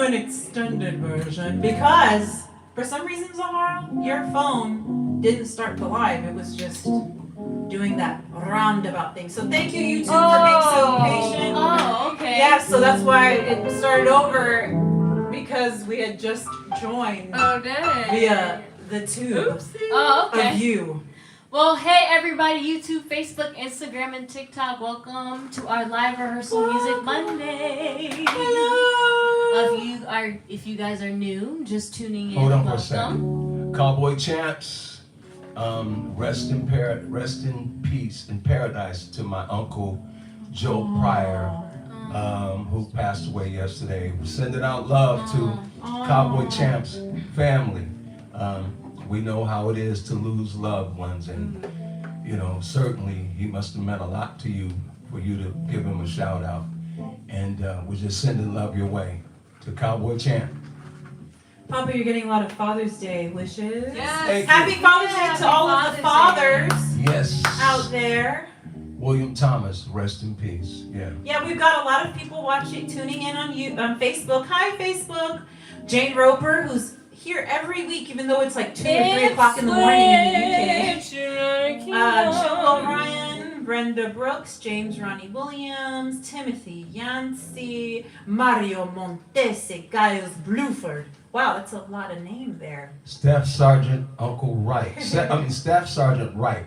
an extended version because for some reason, Zahara, your phone didn't start the live. It was just doing that roundabout thing. So thank you, YouTube, for being so patient. Oh, okay. Yeah, so that's why it started over because we had just joined via the tube of you. Well, hey everybody, YouTube, Facebook, Instagram, and TikTok. Welcome to our live rehearsal music Monday. Hello. If you guys are new, just tuning in. Hold on welcome. for a second. Cowboy Champs, rest in peace, in paradise to my uncle Joe Pryor, who passed away yesterday. We're sending out love to Cowboy Champs family. We know how it is to lose loved ones, and certainly he must have meant a lot to you for you to give him a shout out. And we're just sending love your way to Cowboy Champ. Papa, you're getting a lot of Father's Day wishes. Yes. Happy Father's Day to all of the fathers out there. William Thomas, rest in peace. Yeah, we've got a lot of people tuning in on Facebook. Hi, Facebook. Jane Roper, who's here every week, even though it's like 2 or 3 o'clock in the morning in the UK. Jill O'Brien, Brenda Brooks, James Ronnie Williams, Timothy Yancey, Mario Montese, Giles Bluford. Wow, that's a lot of names there. Staff Sergeant Uncle Wright. Staff Sergeant Wright.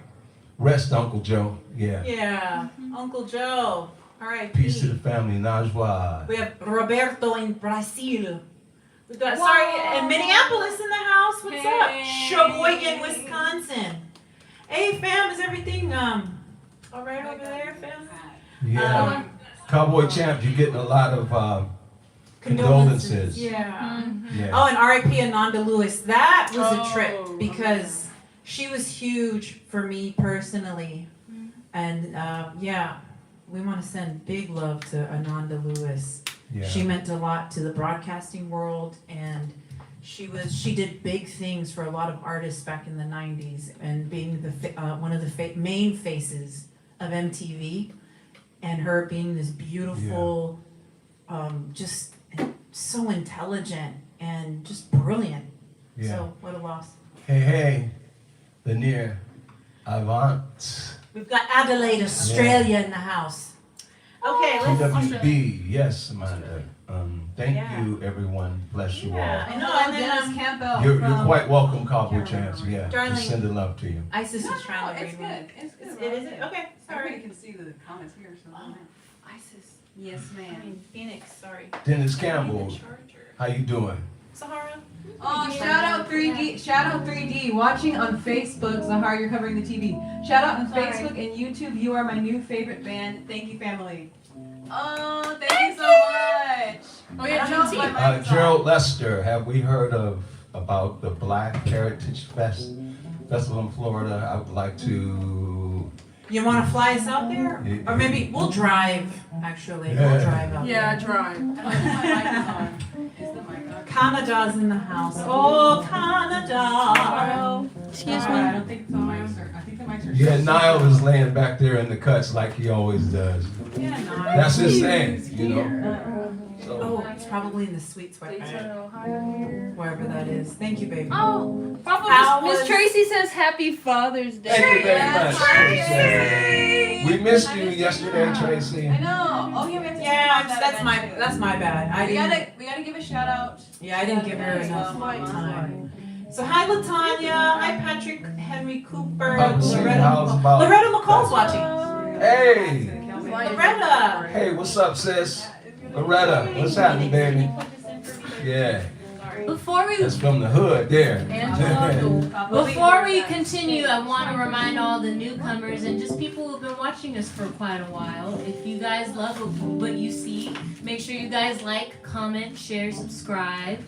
Rest, Uncle Joe. Yeah, Uncle Joe. All right. Peace to the family, Najwa. We have Roberto in Brazil. We've got, in Minneapolis in the house. What's up? Sheboygan, Wisconsin. Hey, fam, is everything all right over there, fam? Yeah. Cowboy Champ, you're getting a lot of condolences. Yeah. Oh, and R.I.P. Ananda Lewis. That was a trip because she was huge for me personally. And we want to send big love to Ananda Lewis. Yeah. She meant a lot to the broadcasting world, and she did big things for a lot of artists back in the 90s, and being one of the main faces of MTV, and her being this beautiful, just so intelligent and just brilliant. Yeah. So what a loss. Hey, Lanier, Avant. We've got Adelaide, Australia in the house. Okay, let's. TWB, yes, Amanda. Thank you, everyone. Bless you all. I know. And then Campbell. You're quite welcome, Cowboy Champs. Yeah, Darling, just sending love to you. Isis is trying to read It's one. good. It's good. Is it? Okay, sorry. Everybody can see the comments here, so. Isis. Yes, ma'am. Phoenix, sorry. Dennis Campbell, how you doing? Sahara? Oh, shout out 3D. Shout out 3D. Watching on Facebook. Zahar, you're covering the TV. Shout out on Facebook and YouTube. You are my new favorite band. Thank you, family. Oh, thank you so much. Oh, yeah, Gerald Lester, have we heard about the Black Heritage Festival in Florida? I would like to. You want to fly us out there? Or maybe we'll drive, actually. Yeah. We'll drive out there. Yeah, drive. Is the mic on? Canada's in the house. Oh, Canada. Excuse I don't think the mics are. I think the mics are. Yeah, Niall is laying back there in the cuts like he always does. Yeah, no. That's his thing, you know. So. Oh, it's probably in the sweet sweatband. Wherever that is. Thank you, baby. Oh, How Miss was- Tracy says Happy Father's Day. Thank you very much, Tracy. Tracy. We missed you yesterday, Tracy. I know. Oh yeah, we have to Yeah, talk about that's that event, too. that's my bad. We gotta give a shout out. Yeah, I didn't give her enough time. So hi, Latanya. Hi, Patrick Henry Cooper. How's about? Loretta McCall's watching. Hey. Loretta. Hey, what's up, sis? Loretta, what's happening, baby? Yeah, Before we that's from the hood there. Before we continue, I want to remind all the newcomers and just people who've been watching us for quite a while, if you guys love what you see, make sure you guys like, comment, share, subscribe.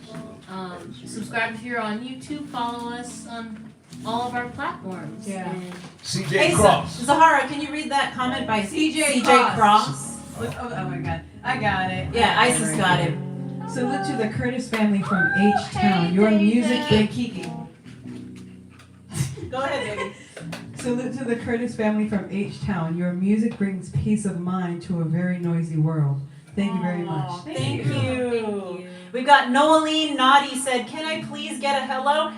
Subscribe if you're on YouTube, follow us on all of our platforms. Yeah. And CJ Cross. Zahara, can you read that comment by CJ Cross? Oh my god, I got it. Yeah, Isis got it. Salute to the Curtis family from H-Town. Your music, Big Kiki. Go ahead, baby. Salute to the Curtis family from H-Town. Your music brings peace of mind to a very noisy world. Thank you very much. Thank you. We We got Noeline Naughty said, can I please get a hello?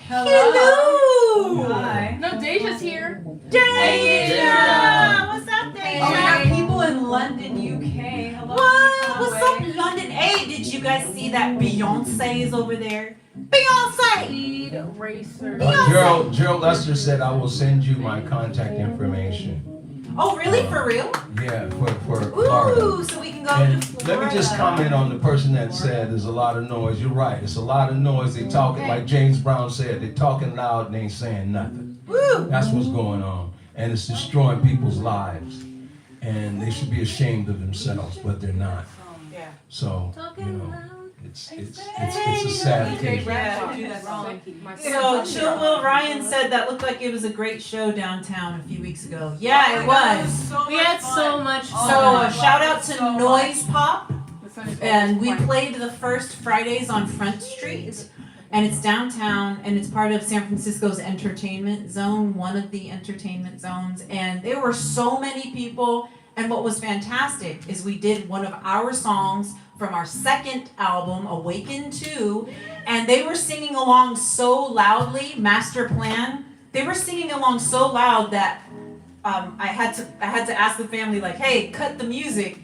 Hello. Hello. Hi. No, Deja's here. Deja! What's up, Deja? Oh, we got people in London, UK. Hello. What? What's Norway. up, London? Hey, did you guys see that Beyonce is over there? Beyonce! Speed Racer. Gerald Lester said, I will send you my contact information. Oh, really? For real? Yeah, for Florida. Ooh, so we can go to And Florida. let me just comment on the person that said there's a lot of noise. You're right. It's a lot of noise. They talking, like James Brown said, they're talking loud and they ain't saying nothing. Woo! That's what's going on. And it's destroying people's lives. And they should be ashamed of themselves, but they're not. Yeah. So, Talking you know, loud. it's a sad occasion. Yeah, do that wrong. So Chill Will Ryan said that looked like it was a great show downtown a few weeks ago. Yeah, it was. We had so much So fun. shout out to So Noise Pop. The sun is And we always played the first Fridays on Front Street. And it's downtown and it's part of San Francisco's entertainment zone, one of the entertainment zones. And there were so many people. And what was fantastic is we did one of our songs from our second album, Awaken 2. And they were singing along so loudly, Master Plan. They were singing along so loud that I had to ask the family, like, hey, cut the music.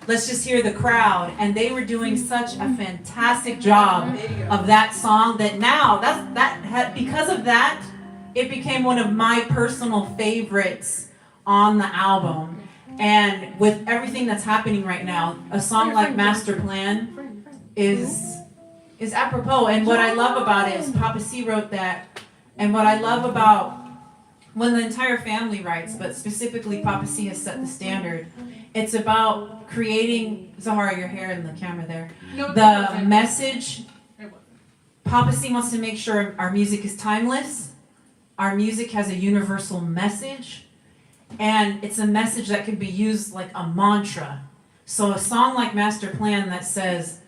Let's just hear the crowd. And they were doing such a fantastic job of that song that now, because of that, it became one of my personal favorites on the album. And with everything that's happening right now, a song like Master Plan is apropos. And what I love about it is Papa C wrote that. And what I love about when the entire family writes, but specifically Papa C has set the standard, it's about creating, Zahara, your hair in the camera there, the message. Papa C wants to make sure our music is timeless. Our music has a universal message. And it's a message that can be used like a mantra. So a song like Master Plan that says,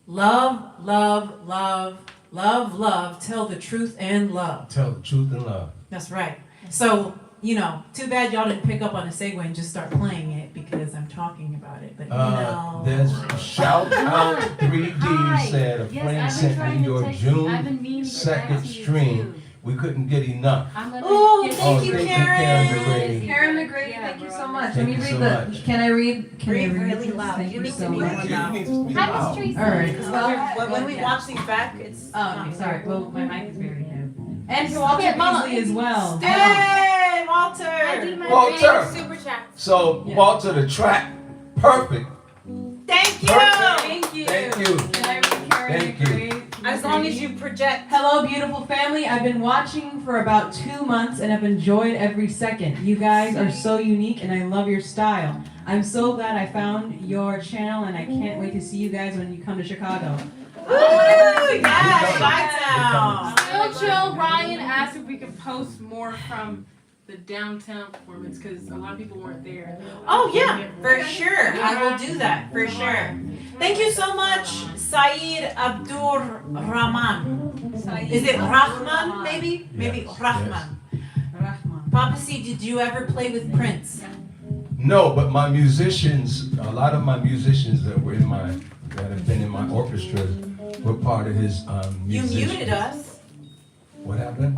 love, love, love, love, love, tell the truth and love. Tell the truth and love. That's right. So, you know, too bad y'all didn't pick up on a segue and just start playing it because I'm talking about it. But, you know. There's shout out 3D Hi. said a Yes, friend I've been sent trying me to your text you. I've been June meaning to get back 2nd to you, stream. too. We couldn't get enough. I'm gonna Oh, get thank Oh, you, thank you, Karen. Karen McGrady. Karen McGrady, thank you so much. Thank Let me you read so the. much. Can I read? Can I Read read really this? loud. Thank You you need to so be much. more You need to be Hi, loud. Miss Tracy. All right. Well, when we Yeah. watch these back, it's. Oh, okay, sorry. Well, my mic is very low. And to Walter Okay, Mama. Beasley as well. Hey, I do Walter! my Walter. thing. Super chat. So, Yeah. Walter, the track, perfect. Thank you! Thank you. Thank you. Can I read Karen Thank you. McGrady? As long as you project. Hello, beautiful family. I've been watching for about 2 months and have enjoyed every second. You guys are so unique and I love your style. I'm so glad I found your channel and I can't wait to see you guys when you come to Chicago. Woo! Yeah, Chi-Town! Chill, chill. Ryan asked if we could post more from the downtown performance because a lot of people weren't there. Oh yeah, for sure. I will do that, for sure. Thank you so much, Saeed Abdur Rahman. Is it Rahman, maybe? Maybe Yes, Rahman. Rahman. Papa C, did you ever play with Prince? No, but my musicians, a lot of my musicians that have been in my orchestra were part of his You musicians. muted us. What happened?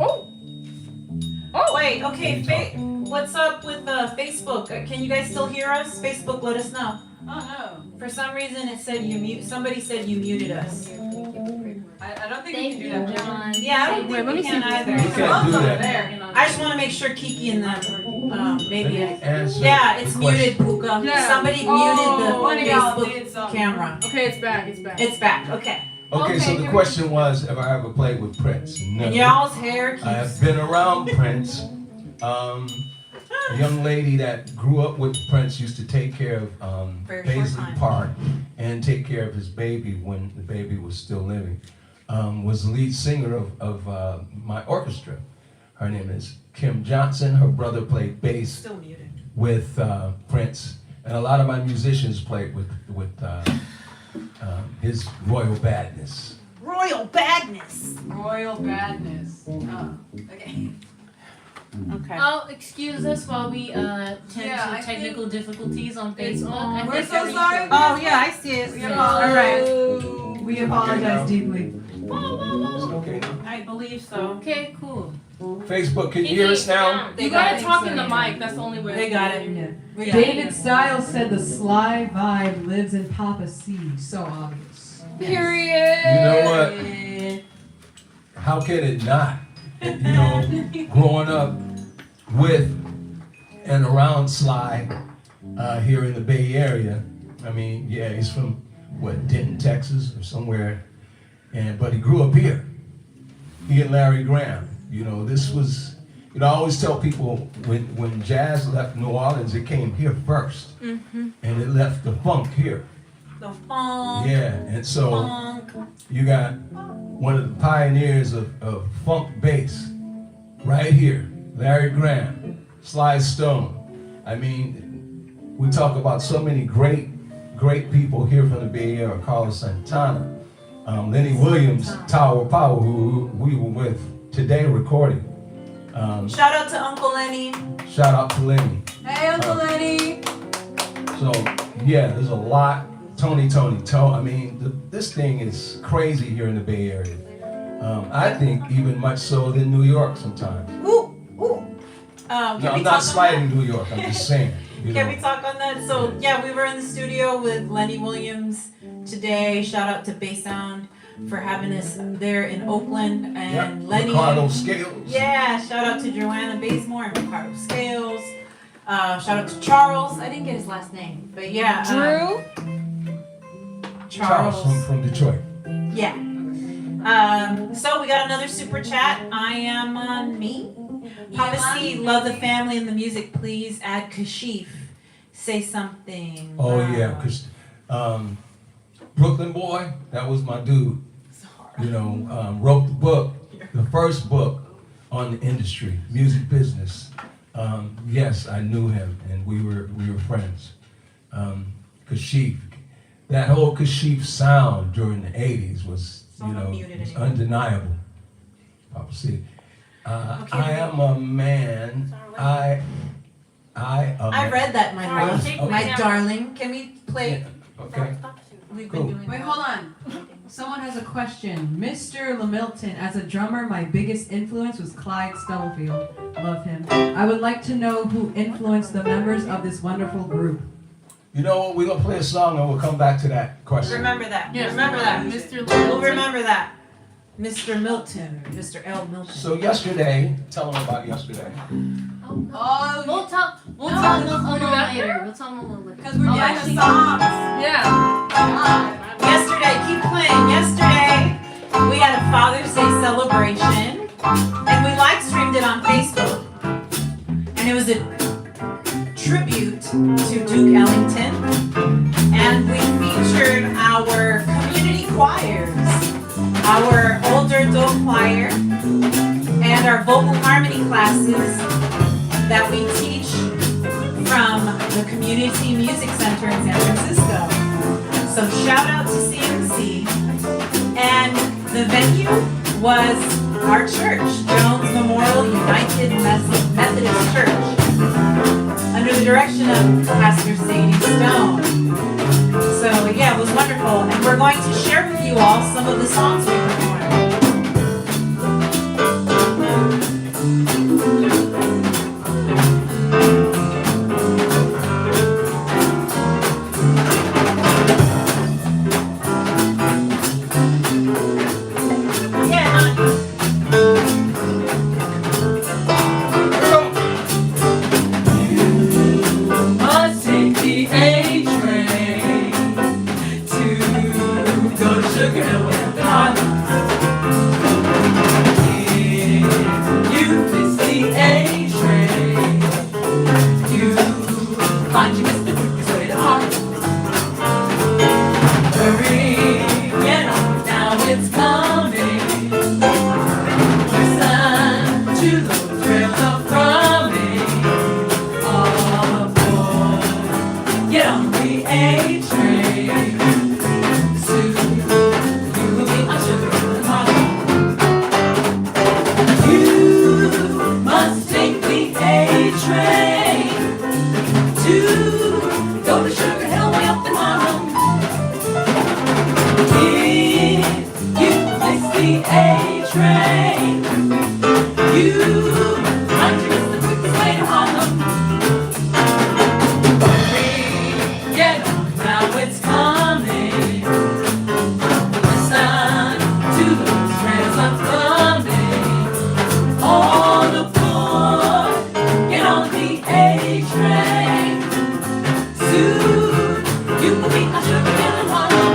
Oh, wait, okay, what's up with Facebook? Can you guys still hear us? Facebook, let us know. Oh For some reason it said somebody said you muted us. no. I don't think Thank we you, can do that. John. Yeah, I don't think we can either. You can't do that. There. I just want to make sure Kiki and them, maybe it. Answer Yeah, it's the question. muted, Puka. Yeah. Somebody Oh, one of y'all muted did the something. camera. Okay, it's back. It's back. It's back, okay. Okay, so Okay, the question was, have I ever played with Prince? No. And y'all's hair I have keeps. been around Prince. A young lady that grew up with Prince used to take care of For a short Paisley time. Park and take care of his baby when the baby was still living. Was the lead singer of my orchestra. Her name is Kim Johnson. Her brother played bass Still muted. with Prince, and a lot of my musicians played with his Royal Badness. Royal badness. Royal badness. Oh, okay. Okay. Oh, excuse us while we tend Yeah, I to technical difficulties on Facebook. I We're think so every- sorry. Oh yeah, I see it. We All apologize. right. We We apologize deeply. Is it okay now? I believe so. Okay, cool. Facebook, can you hear us now? You gotta talk in the mic. That's the only way. They got it. Yeah. We got David it. Stiles said the sly vibe lives in Papa C. So obvious. Period. You know what? How can it not? You know, growing up with and around Sly here in the Bay Area. I mean, yeah, he's from Denton, Texas, or somewhere, but he grew up here. He and Larry Graham. You know, this was. You know, I always tell people when jazz left New Orleans, it came here first, and it left the funk here. The funk. Yeah, and so Funk. you got one of the pioneers of funk bass right here, Larry Graham, Sly Stone. I mean, we talk about so many great people here from the Bay Area, Carlos Santana, Lenny Williams, Tower of Power, who we were with today recording. Shout out to Uncle Lenny. Shout out to Lenny. Hey, Uncle Lenny. So yeah, there's a lot. Tony. I mean, this thing is crazy here in the Bay Area. I think even much so than New York sometimes. Ooh. Can No, we I'm talk not on sliding New York. I'm just saying. You Can know. we talk on that? So yeah, we were in the studio with Lenny Williams today. Shout out to Bay Sound for having us there in Oakland and Yep, Lenny. Ricardo Scales. Yeah, shout out to Joanna Bazemore and Ricardo Scales. Shout out to Charles. I didn't get his last name, but yeah. Charles. from Detroit. Yeah. So we got another super chat. I am me. Papa C, love the family and the music. Please add Kashif. Say something. Oh yeah, because Brooklyn Boy, that was my dude. You know, wrote the book, the first book on the industry, music business. Yes, I knew him, and we were friends. Kashif, that whole Kashif sound during the '80s was, you know, was undeniable. Papa C. I am a man. I read that, my Sorry, love, take me my down. darling. Can we play? Okay. We've Cool. been doing. Wait, hold on. Someone has a question. Mr. Lamilton, as a drummer, my biggest influence was Clyde Stubblefield. Love him. I would like to know who influenced the members of this wonderful group. You know what? We're gonna play a song and we'll come back to that question. Remember that. Yes, Remember that. Mr. We'll Littleton. remember that. Mr. Milton, Mr. L. Milton. So yesterday, tell them about yesterday. Oh, We'll tell them a little later. We'll tell them a little later. because we're Oh, doing actually, the songs. Yeah. Yesterday, keep playing. Yesterday, we had a Father's Day celebration, and we live streamed it on Facebook. And it was a tribute to Duke Ellington, and we featured our community choirs, our older adult choir, and our vocal harmony classes that we teach from the Community Music Center in San Francisco. So shout out to CMC. And the venue was our church, Jones Memorial United Methodist Church, under the direction of Pastor Sadie Stone. So yeah, it was wonderful. And we're going to share with you all some of the songs we performed. Must take the A train to go to Sugar Hill with the Harlem. If you miss the A train, you find you missed the quickest way to Harlem. Hurry, get on now, it's coming. Listen to the thrill of thrumming. Get on the A train. Soon you will be on Sugar Hill. A train. You might miss the quickest way to Harlem. Hurry, get on, now it's coming. Listen to those trains a-coming. All aboard, get on the A train. Soon you will be a sugar hill in Harlem.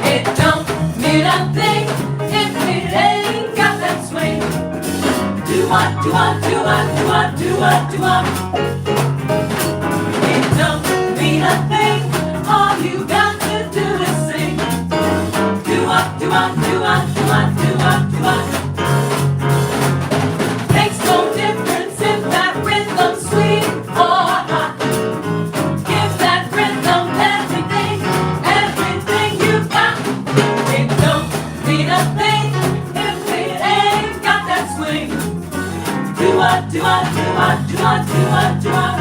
It don't mean a thing if it ain't got that swing. Do-wop, do-wop, do-wop, do-wop, do-wop, do-wop. It don't mean a thing, all you got to do is sing. Do-wop, do-wop, do-wop, do-wop, do-wop, do-wop. Makes no difference if that rhythm's sweet or hot. Give that rhythm everything, everything you've got. It don't mean a thing if it ain't got that swing. Do-wop, do-wop, do-wop, do-wop, do-wop, do-wop.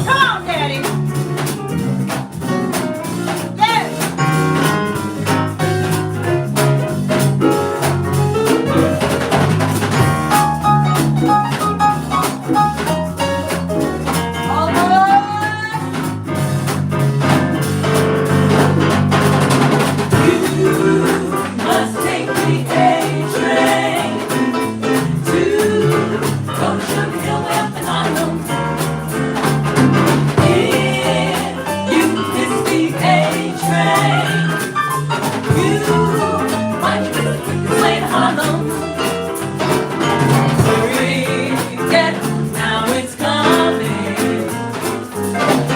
Come on, Daddy. Yes. All right. You must take the A train to go to Sugar Hill way up in Harlem. If you miss the A train, you might miss the quickest way to Harlem. Hurry, get on, now it's coming.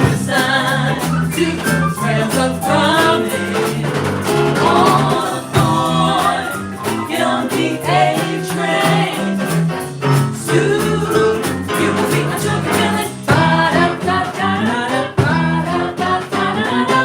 Listen to those rails a-coming. All aboard, get on the A train. Soon you will be a sugar hill. Ba-da-da-da-da-da, ba-da-da-da-da-da.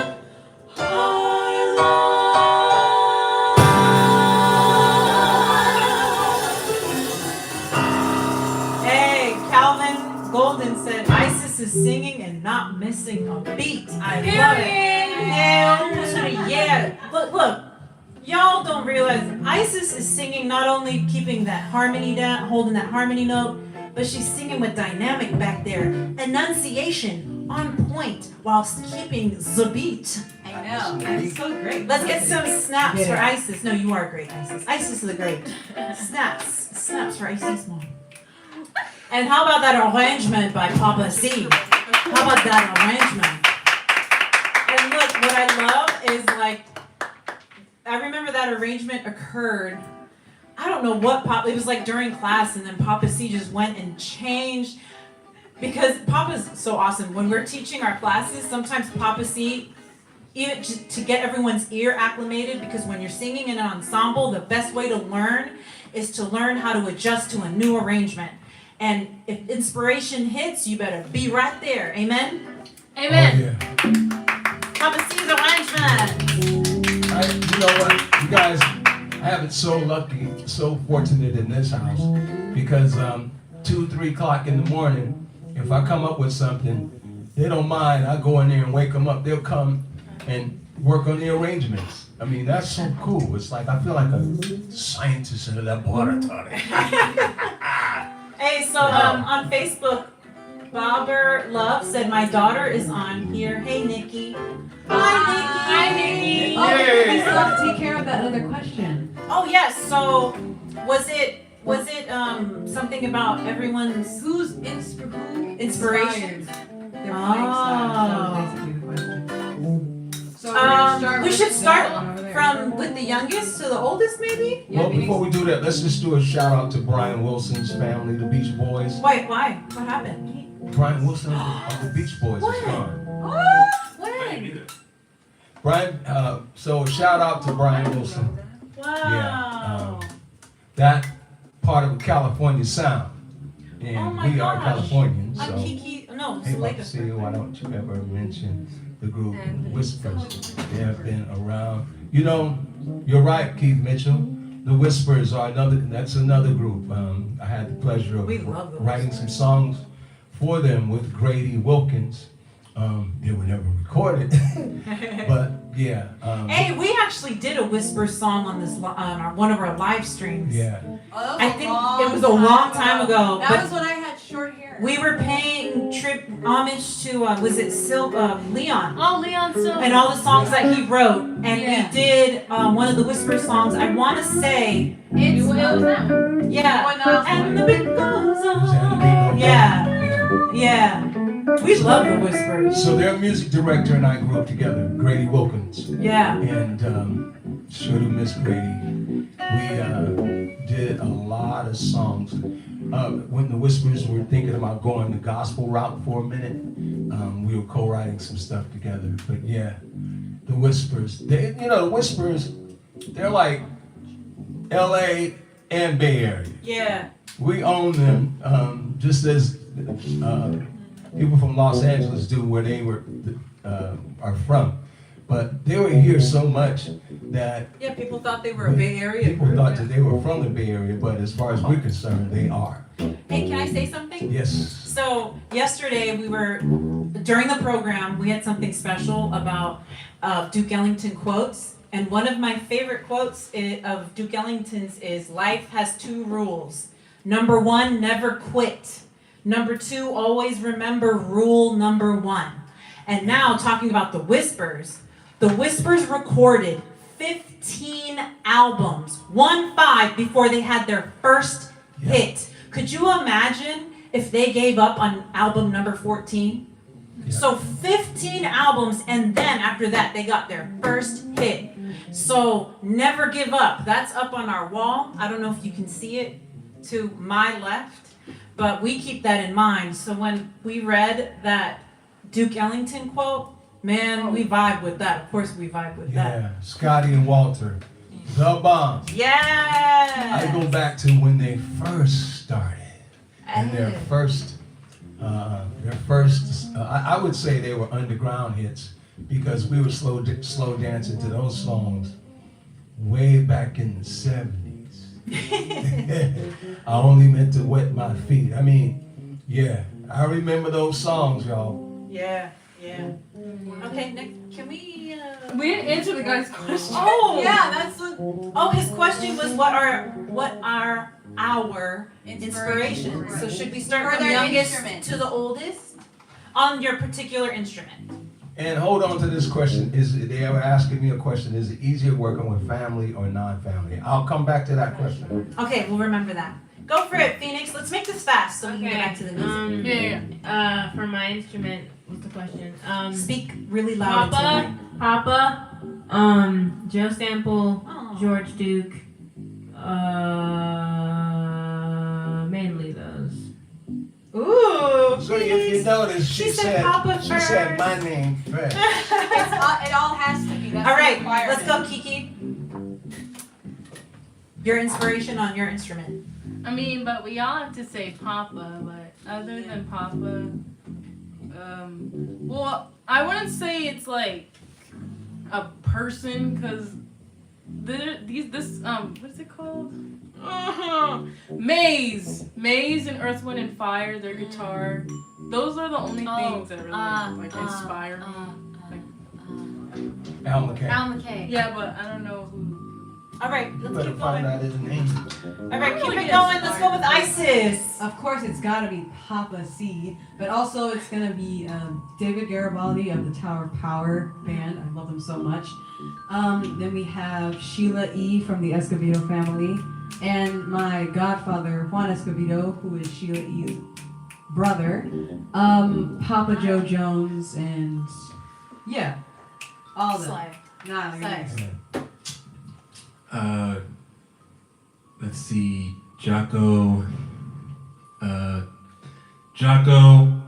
Hey, Calvin Golden said Isis is singing and not missing a beat. I love it. Hell yeah. Look. Y'all don't realize Isis is singing not only keeping that harmony down, holding that harmony note, but she's singing with dynamic back there. Enunciation on point whilst keeping the beat. I know. That's so great. Let's get some snaps for Isis. No, you are great, Isis. Isis is the great. Snaps for Isis, mom. And how about that arrangement by Papa C? How about that arrangement? And look, what I love is like, I remember that arrangement occurred. I don't know what it was like during class, and then Papa C just went and changed. Because Papa's so awesome. When we're teaching our classes, sometimes Papa C, even to get everyone's ear acclimated, because when you're singing in an ensemble, the best way to learn is to learn how to adjust to a new arrangement. And if inspiration hits, you better be right there. Amen? Amen. Oh, yeah. Papa C's arrangement. You know what, you guys, I have it so lucky, so fortunate in this house, because 2, 3 o'clock in the morning, if I come up with something, they don't mind. I go in there and wake them up. They'll come and work on the arrangements. I mean, that's so cool. It's like I feel like a scientist in a laboratory. Hey, so on Facebook, Bobber Love said my daughter is on here. Hey, Nikki. Hi, Nikki. Oh, Yay. we still have to take care of that other question. Oh yes. So was it something about everyone's Who inspiration? inspired their playing style? That was basically the question. So we're gonna start We with should that start one over there. from with the youngest to the oldest, maybe. Yeah, Well, meaning- before we do that, let's just do a shout out to Brian Wilson's family, the Beach Boys. Wait, why? What happened? Brian Wilson of the Beach Boys is gone. When? Brian, so shout out to Brian Wilson. Wow. That part of California sound. And Oh my we are gosh. Californians, I'm so. Kiki. No, Hey, Zuleika. Papa C, why don't you ever mention the group Whispers? They have been around. You know, you're right, Keith Mitchell. The Whispers are that's another group. I had the pleasure of We love the writing some songs for them with Grady Wilkins. They were never recorded, but yeah. Hey, we actually did a whisper song on this on one of our live streams. Yeah. Oh, that was I a think long it was a long time ago. That but was when I had short hair. we were paying homage to was it Leon Oh, Leon Silver. and all the songs that he wrote, and Yeah. we did one of the whisper songs. I want to say, It's It was that one. yeah, When, and the beat goes Is that on. the name of it? Yeah, yeah. We love the whispers. So their music director and I grew up together, Grady Wilkins, Yeah. and sure do miss Grady. We did a lot of songs. When the Whispers were thinking about going the gospel route for a minute, we were co-writing some stuff together. But yeah, the Whispers, the Whispers, they're like L.A. and Bay Area. Yeah. We own them, just as people from Los Angeles do where they are from. But they were here so much that Yeah, people thought they were a Bay Area people group. thought that they were from the Bay Area, but as far as we're concerned, they are. Hey, can I say something? Yes. So yesterday during the program, we had something special about Duke Ellington quotes. And one of my favorite quotes of Duke Ellington's is, life has 2 rules. Number 1, never quit. Number 2, always remember rule number 1. And now talking about the Whispers recorded 15 albums, 1-5, before they had their first hit. Could you imagine if they gave up on album number 14? Yeah. So 15 albums, and then after that, they got their first hit. So never give up. That's up on our wall. I don't know if you can see it to my left, but we keep that in mind. So when we read that Duke Ellington quote, man, we vibe with that. Of course we vibe with that. Yeah, Scotty and Walter, the bomb. Yeah. I go back to when they first started, and their first, I would say they were underground hits, because we were slow dancing to those songs way back in the 70s. I only meant to wet my feet. I mean, yeah, I remember those songs, y'all. Yeah, yeah. Okay, next, can we? We didn't answer the guy's question. Oh, Yeah, that's what Oh, his question was, what are our inspirations? So should we start For from their youngest instrument. to the oldest on your particular instrument? And hold on to this question. They were asking me a question, is it easier working with family or non-family? I'll come back to that question. Okay, we'll remember that. Go for it, Phoenix. Let's make this fast so we can get back to the music. For my instrument, what's the question? Speak really loud. Papa, Joe Sample, Oh. George Duke, mainly those. Ooh. So if you notice, She said Papa she said first. my name first. it all has to be. That's All the right, requirement. let's go, Kiki. Your inspiration on your instrument. I mean, but we all have to say Papa, but other than Papa, well, I wouldn't say it's like a person, cause what's it called? Maze and Earth, Wind and Fire, their guitar. Those are the only things that really inspire me. Al McKay. Al McKay. Yeah, but I don't know who. All right, You let's better keep find going. out his name. All right, keep really it going. Let's go with Isis. Of course, it's got to be Papa C, but also it's going to be David Garibaldi of the Tower of Power band. I love them so much. Then we have Sheila E. from the Escobedo family, and my godfather, Juan Escobedo, who is Sheila E.'s brother, Papa Joe Jones, and yeah, all of them. Nah, they're nice. Let's see, Jocko. Jocko.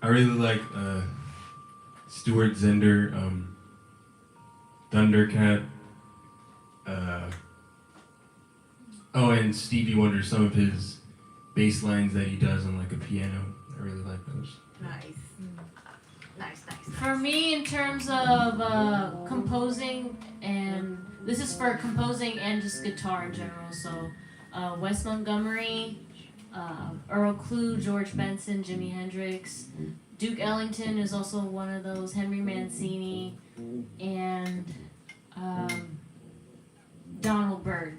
I really like Stuart Zender, Thundercat. And Stevie Wonder. Some of his bass lines that he does on like a piano. I really like those. Nice. Nice. For me, in terms of composing, and this is for composing and just guitar in general, so Wes Montgomery, Earl Klugh, George Benson, Jimi Hendrix, Duke Ellington is also one of those. Henry Mancini, and Donald Byrd.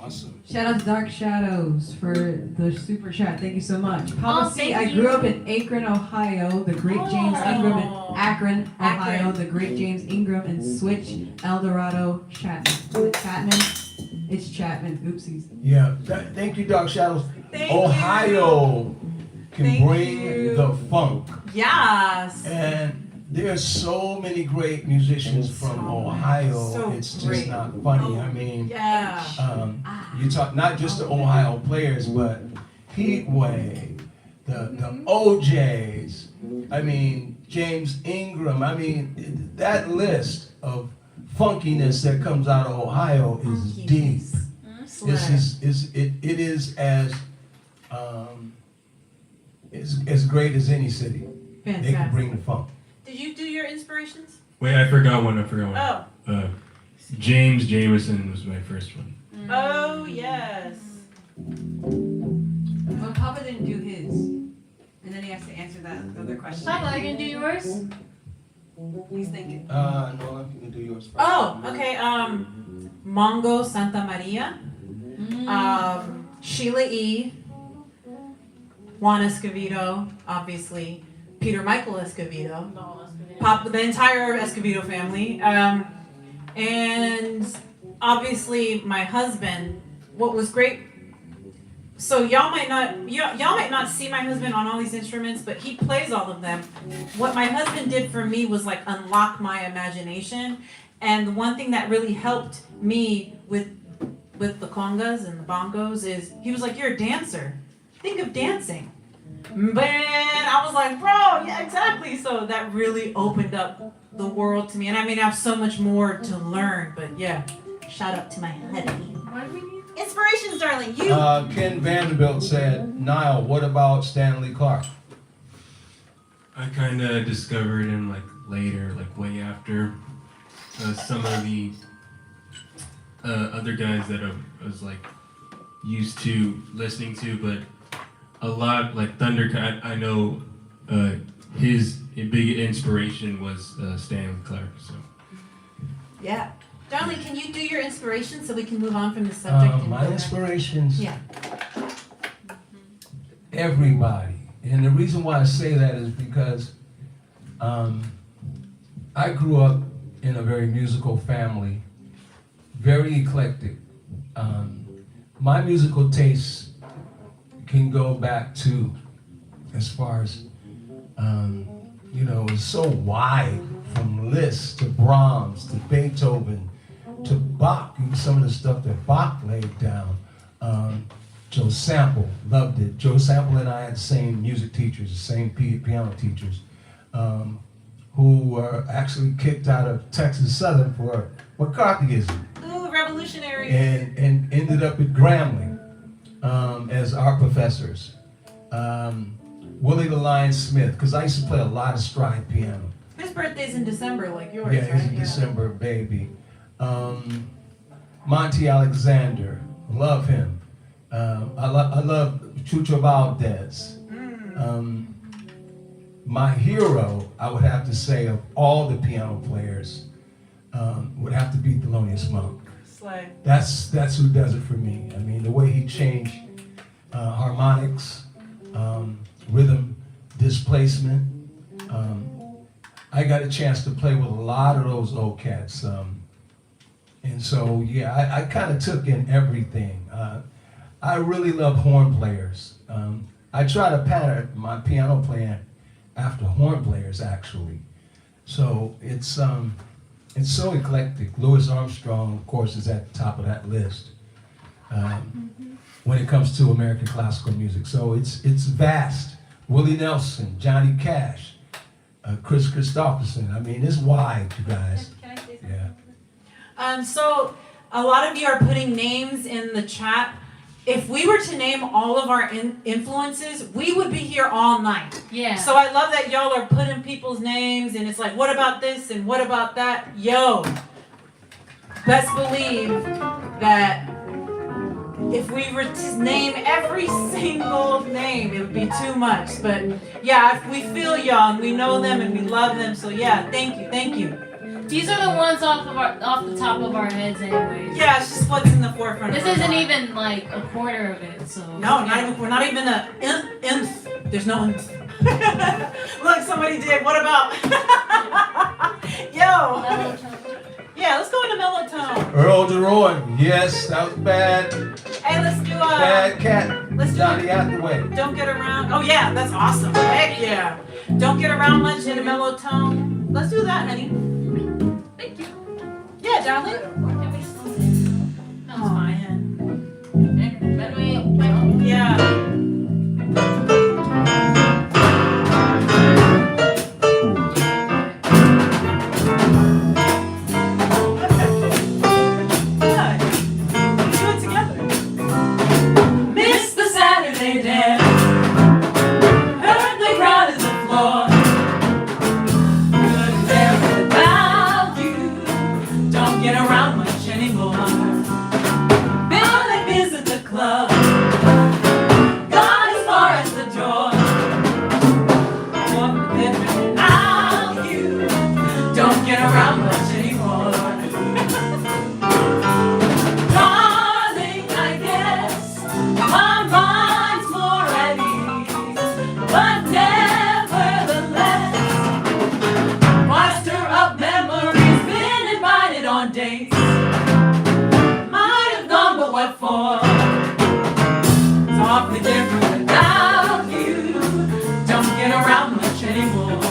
Awesome. Shout out to Dark Shadows for the super chat. Thank you so much. Papa C, thank I you. grew up in Akron, Ohio. The great James Ingram in Akron, Ohio. The great James Ingram and Switch, El Dorado, Chapman. Is it Chapman? It's Chapman. Oopsies. Yeah. Thank you, Dark Shadows. Thank Ohio can Thank bring you. the funk. Yes. And there's so many great musicians from Ohio. So it's just great. not funny. I mean, Yeah. you talk not just the Ohio players, but Heatwave, the OJs. I mean, James Ingram. I mean, that list of funkiness that comes out of Ohio is deep. This is it is as great as any city. They can Fantastic. bring the funk. Did you do your inspirations? Wait, I forgot one. Oh. James Jameson was my first one. Oh yes. Well, Papa didn't do his. And then he has to answer that other question. Papa, are you gonna do yours? He's thinking. No, you can do yours first. Oh, okay. Mongo Santa Maria. Sheila E. Juan Escovedo, obviously. Peter Michael Escovedo. The entire Escovedo family. And obviously my husband. What was great. So y'all might not see my husband on all these instruments, but he plays all of them. What my husband did for me was like unlock my imagination. And the one thing that really helped me with the congas and the bongos is he was like, "You're a dancer. Think of dancing." Man, I was like, "Bro, yeah, exactly." So that really opened up the world to me. And I mean, I have so much more to learn, but yeah, shout out to my hubby. Why do we need Inspirations, darling. You. Ken Vanderbilt said, "Niall, what about Stanley Clark?" I kind of discovered him like later, like way after some of the other guys that I was like used to listening to, but a lot like Thundercat. I know his big inspiration was Stanley Clark. So Yeah. Darling, can you do your inspiration so we can move on from the subject? and My go back? inspirations. Yeah. Everybody, and the reason why I say that is because I grew up in a very musical family, very eclectic. My musical tastes can go back to as far as it's so wide, from Liszt to Brahms to Beethoven to Bach, and some of the stuff that Bach laid down. Joe Sample, loved it. Joe Sample and I had the same music teachers, the same piano teachers, who were actually kicked out of Texas Southern for McCarthyism. Ooh, revolutionary. And ended up at Grambling as art professors. Willie the Lion Smith, because I used to play a lot of stride piano. His birthday's in December, like yours, Yeah, right? he's a December baby. Monty Alexander, love him. I love Chucho Valdez. My hero, I would have to say, of all the piano players, would have to be Thelonious Monk. Slay. That's who does it for me. I mean, the way he changed harmonics, rhythm, displacement. I got a chance to play with a lot of those old cats. And so, yeah, I kind of took in everything. I really love horn players. I try to pattern my piano playing after horn players, actually. So it's so eclectic. Louis Armstrong, of course, is at the top of that list when it comes to American classical music. So it's vast. Willie Nelson, Johnny Cash, Chris Christopherson. I mean, it's wide, you guys. Can I say something? Yeah. So a lot of you are putting names in the chat. If we were to name all of our influences, we would be here all night. Yeah. So I love that y'all are putting people's names, and it's like, what about this and what about that? Yo, best believe that if we were to name every single name, it would be too much. But yeah, we feel young, we know them, and we love them. So yeah, thank you, thank you. These are the ones off the top of our heads, anyways. Yeah, it's just what's in the forefront. This of our isn't mind. even like a quarter of it, so. No, we're not even a nth. There's no nth. Look, somebody did. What about? Yo. Yeah, let's go into mellow tone. Earl DeRoy. Yes, that was bad. Hey, let's do Bad cat. let's do Johnny out the way. Don't Get Around. Oh yeah, that's awesome. Heck yeah. Don't Get Around Much in a mellow tone. Let's do that, honey. Thank you. Yeah, darling. That was my head. Yeah. Miss the Saturday dance. Heard the crowd in the floor. Couldn't bear it without you. Don't get around much anymore. Barely visit the club. Gone as far as the door. Without you. Don't get around much anymore. Darling, I guess my mind's more at ease, but nevertheless, why stir up memories? Been invited on dates, might have gone, but what for? It's awfully different without you. Don't get around much anymore.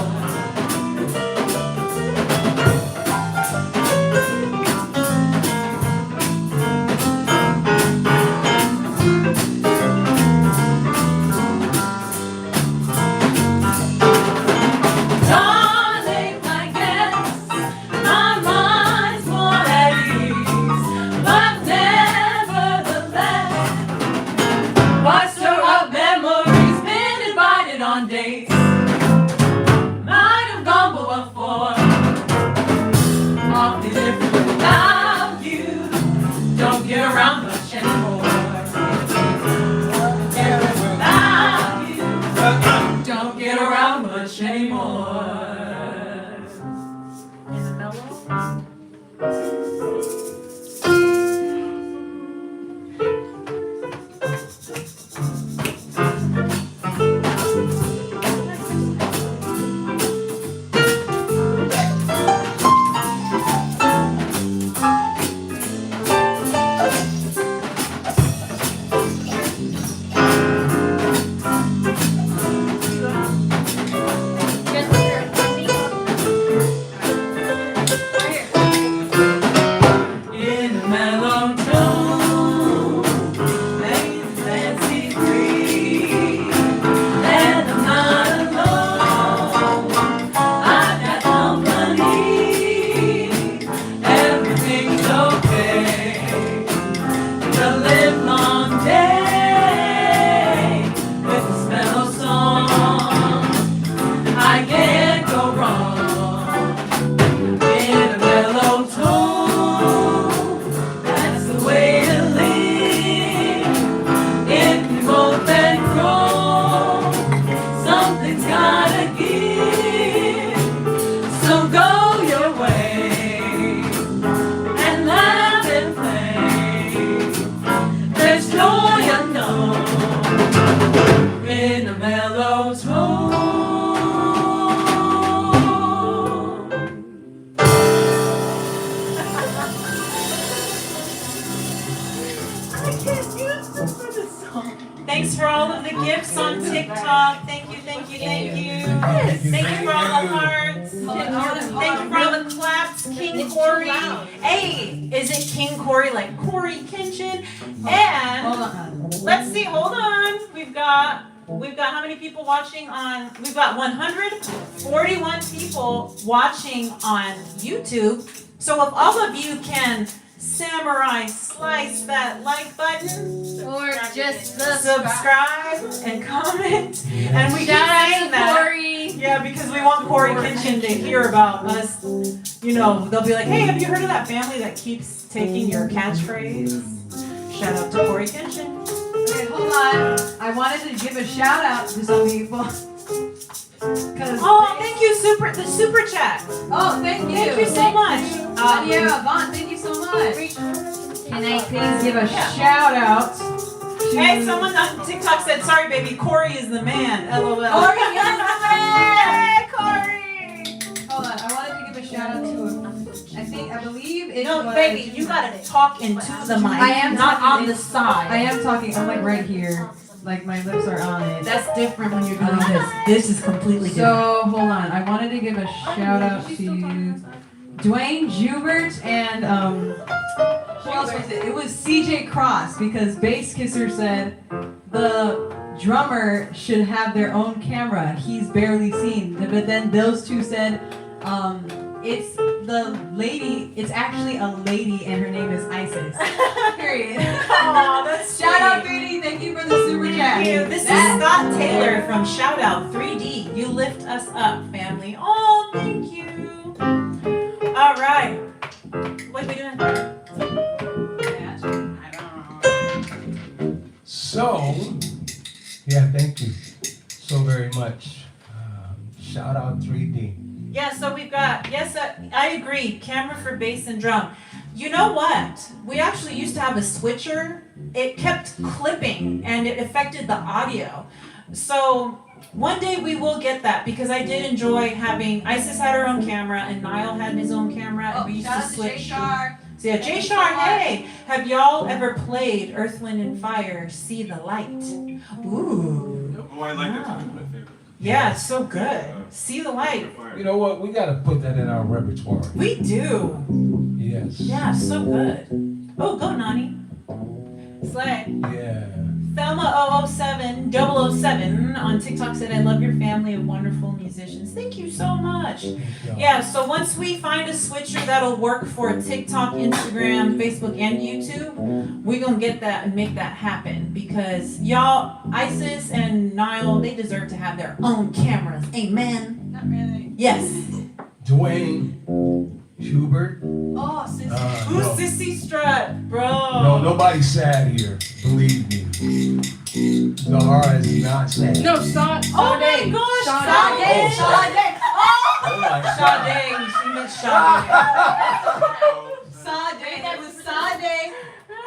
Darling, I guess my mind's more at ease, but nevertheless, why stir up memories? Been invited on dates, might have gone, but what for? Awfully different without you. Don't get around much anymore. Without you. Don't get around much anymore. Is it mellow? In a mellow tone, playing fancy free, and I'm not alone. I've got company. Everything's okay. The livelong day with this mellow song, I can't go wrong. In a mellow tone, that's the way to live. If we both been grow, something's gotta give. So go your way and laugh and play. There's joy unknown in a mellow tone. Thanks for all of the gifts on TikTok. Thank you, thank you, thank you. Thank you for all the hearts. Thank you for all the claps, King Corey. Hey, is it King Corey like Corey Kenshin? And Hold on. let's see, hold on. We've got how many people watching on? We've got 141 people watching on YouTube. So if all of you can samurai slice that like button, Or just the subscribe and comment, and we Shout keep out saying to that. Corey. Yeah, because we want Corey Kitchen to hear about us. You know, they'll be like, hey, have you heard of that family that keeps taking your catchphrase? Shout out to Corey Kenshin. Okay, hold on. I wanted to give a shout out to some people. Oh, thank you, the super chat. Oh, thank you. Thank you so much. Yeah, Vaughn, thank you so much. Can I please give a shout out to... Hey, someone on TikTok said, sorry, baby, Corey is the man. LOL. Corey, you're the man! Hey, Corey! Hold on, I wanted to give a shout out to I believe it No, was... baby, you gotta talk into the mic. I am not talking on the side. I am talking, I'm like right here. Like my lips are on it. That's different when you're doing this. This is completely different. So, hold on. I wanted to give a shout out to Dwayne Joubert and, who else was it? It was CJ Cross because Bass Kisser said the drummer should have their own camera. He's barely seen. But then those two said, it's the lady, it's actually a lady and her name is Isis. Period. Aw, that's Shout out sweet. 3D, thank you for the super chat. Thank you. This is Scott Taylor from Shout Out 3D. You lift us up, family. Oh, thank you. All right. What are we doing? So, yeah, thank you so very much. Shout out 3D. Yeah, so we've got, yes, I agree, camera for bass and drum. You know what? We actually used to have a switcher. It kept clipping and it affected the audio. So one day we will get that because I did enjoy having, Isis had her own camera and Niall had his own camera and we used to switch. So yeah, Jay Shar, hey! Have y'all ever played Earth, Wind, and Fire, See the Light? Ooh. Oh, I like that too. It's my favorite. Yeah, it's so good. See the Light. You know what? We got to put that in our repertoire. We do. Yes. Yeah, so good. Oh, go Nani. Slay. Yeah. Thelma 007 on TikTok said, I love your family of wonderful musicians. Thank you so much. Thank y'all. Yeah, so once we find a switcher that'll work for TikTok, Instagram, Facebook, and YouTube, we're going to get that and make that happen because y'all, Isis and Niall, they deserve to have their own cameras. Amen. Not really. Yes. Dwayne Hubert. Oh, sis. Who's No. Sissy Strut, bro? No, nobody's sad here. Believe me. Zahara is not sad. No, stop. Oh my gosh, Sade. Sade. Oh my God. Sade. She meant Sade. Sade. It was Sade.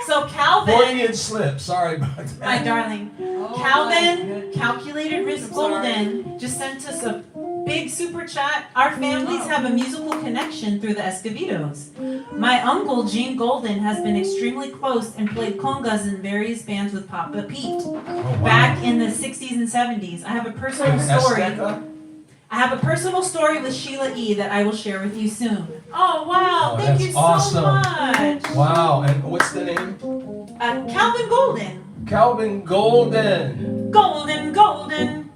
So Calvin, Freudian slip. Sorry about that. my darling, Oh, my Calvin, goodness. Calculated Risk Golden, just sent us a big super chat. Our families have a musical connection through the Escovedos. My uncle, Gene Golden, has been extremely close and played congas in various bands with Papa Pete Oh, wow. back in the 60s and 70s. I have a personal story. Azteca? I have a personal story with Sheila E. that I will share with you soon. Oh, wow. Oh, Thank that's you so awesome. much. Wow. And what's the name? Calvin Golden. Calvin Golden. Golden.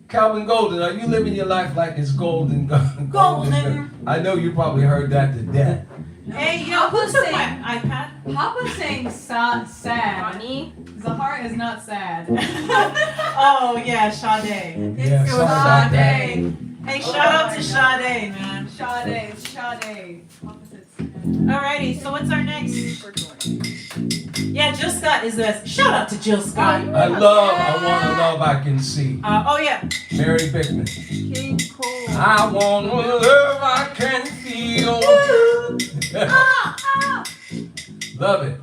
Calvin Golden, are you living your life like it's golden? Golden. I know you probably heard that to death. Hey, yo, who took my iPad? Papa's saying sad. Ronnie. Zahara is not sad. Oh, yeah, Sade. Yeah, It's sorry about that. Sade. Hey, shout out to Sade, man. Sade. Alrighty, so what's our next? Yeah, Jill Scott is the best. Shout out to Jill Scott. I want to love I can see. Oh, yeah. Mary Bickman. King Cole. I want to love I can feel. Love it.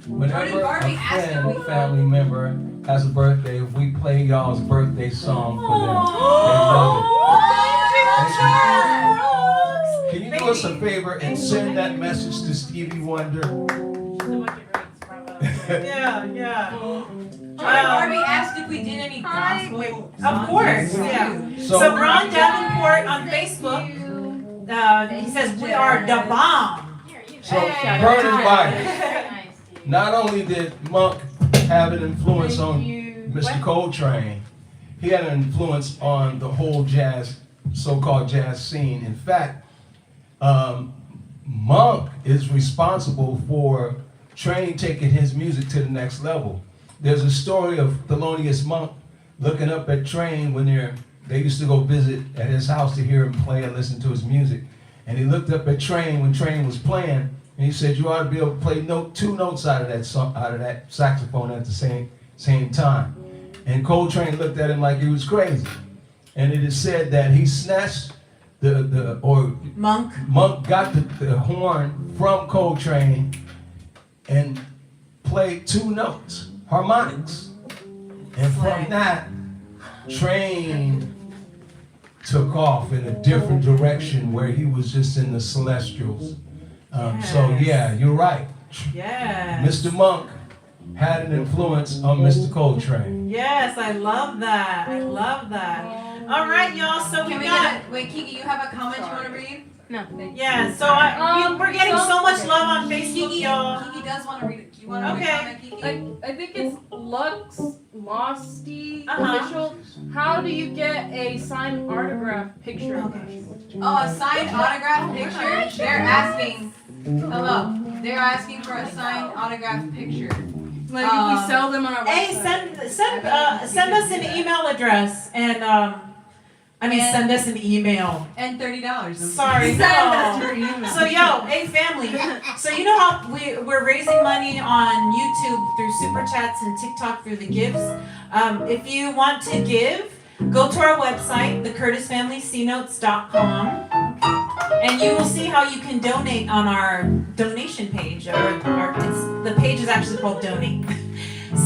Whenever a Barbie asked friend, if we- family member has a birthday, if we play y'all's birthday song for them, they love it. Can you do us a favor and send that message to Stevie Wonder? Yeah. Barbie asked if we did any gospel. Of course, yeah. So Ron Davenport on Facebook, he says, we are the bomb. So, Burning Fire. Not only did Monk have an influence on Mr. Coltrane, he had an influence on the whole jazz, so-called jazz scene. In fact, Monk is responsible for Train taking his music to the next level. There's a story of Thelonious Monk looking up at Train when they used to go visit at his house to hear him play and listen to his music. And he looked up at Train when Train was playing, And he said, you ought to be able to play two notes out of that saxophone at the same time. And Coltrane looked at him like he was crazy. And it is said that he snatched Monk got the horn from Coltrane and played two notes, harmonics. And from that, Train took off in a different direction where he was just in the celestials. So yeah, you're right. Yes. Mr. Monk had an influence on Mr. Coltrane. Yes, I love that. I love that. All right, y'all. So Can we got. wait, Kiki, you have a comment you want to read? No, thank you. Yeah. So we're getting so much love on Facebook, y'all. Kiki does want to read it. Do you want to read a comment, Kiki? I think it's Lux Losty Uh-huh. official. How do you get a signed autograph picture? Oh, a signed autograph picture? They're asking. Hello. They're asking for a signed autograph picture. Like if we sell them on our Hey, website. send us an email address and send us an email. And $30. Sorry, Send no. us your email. So hey family. So you know how we're raising money on YouTube through Super Chats and TikTok through the gifts. If you want to give, go to our website, thecurtisfamilycnotes.com, and you will see how you can donate on our donation page. The page is actually called Donate.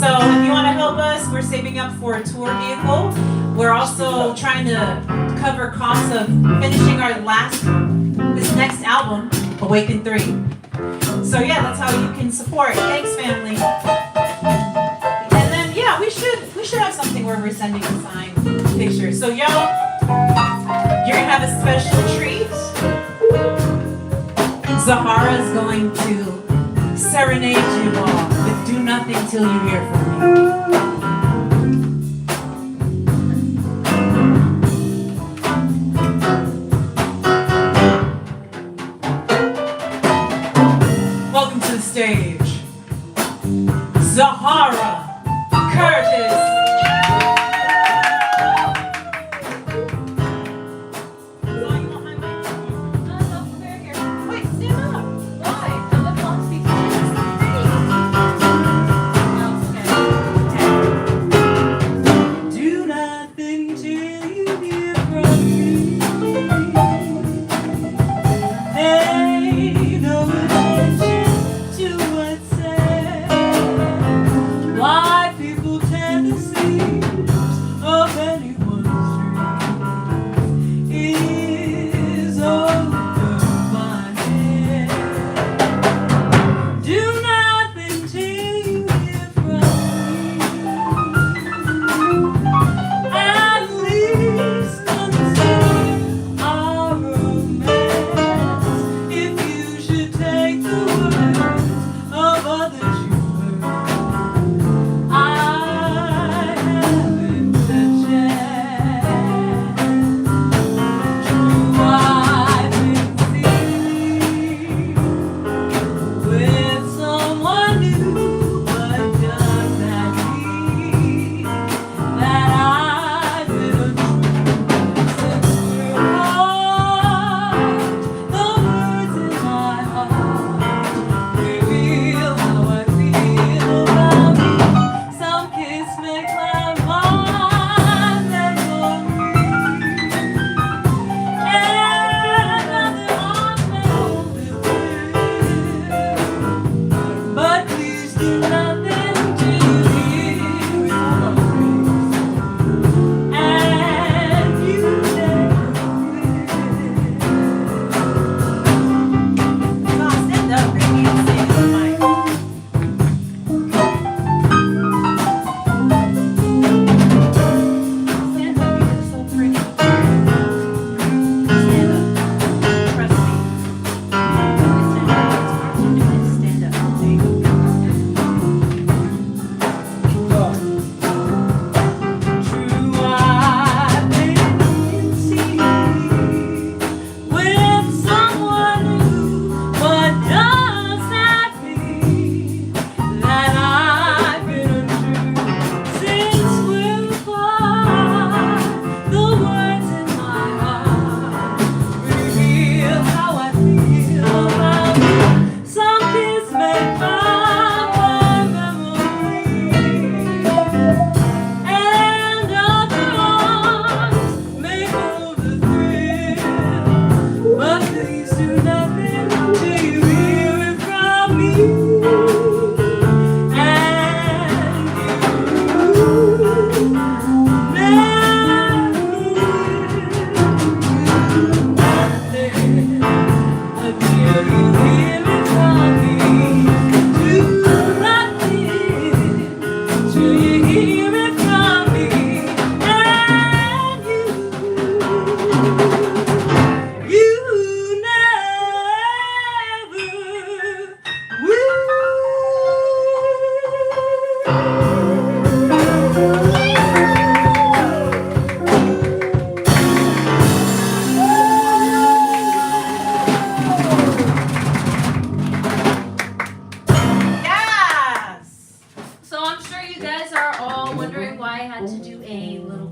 So if you want to help us, we're saving up for a tour vehicle. We're also trying to cover costs of finishing this next album, Awaken 3. So yeah, that's how you can support. Thanks, family. And then we should have something where we're sending signed pictures. So y'all, you're gonna have a special treat. Zahara is going to serenade you all with Do Nothing Till You Hear From Me. Welcome to the stage, Zahara Curtis. Wait, stand up. Do nothing till you hear from me. Pay no attention to what's said. Why people tell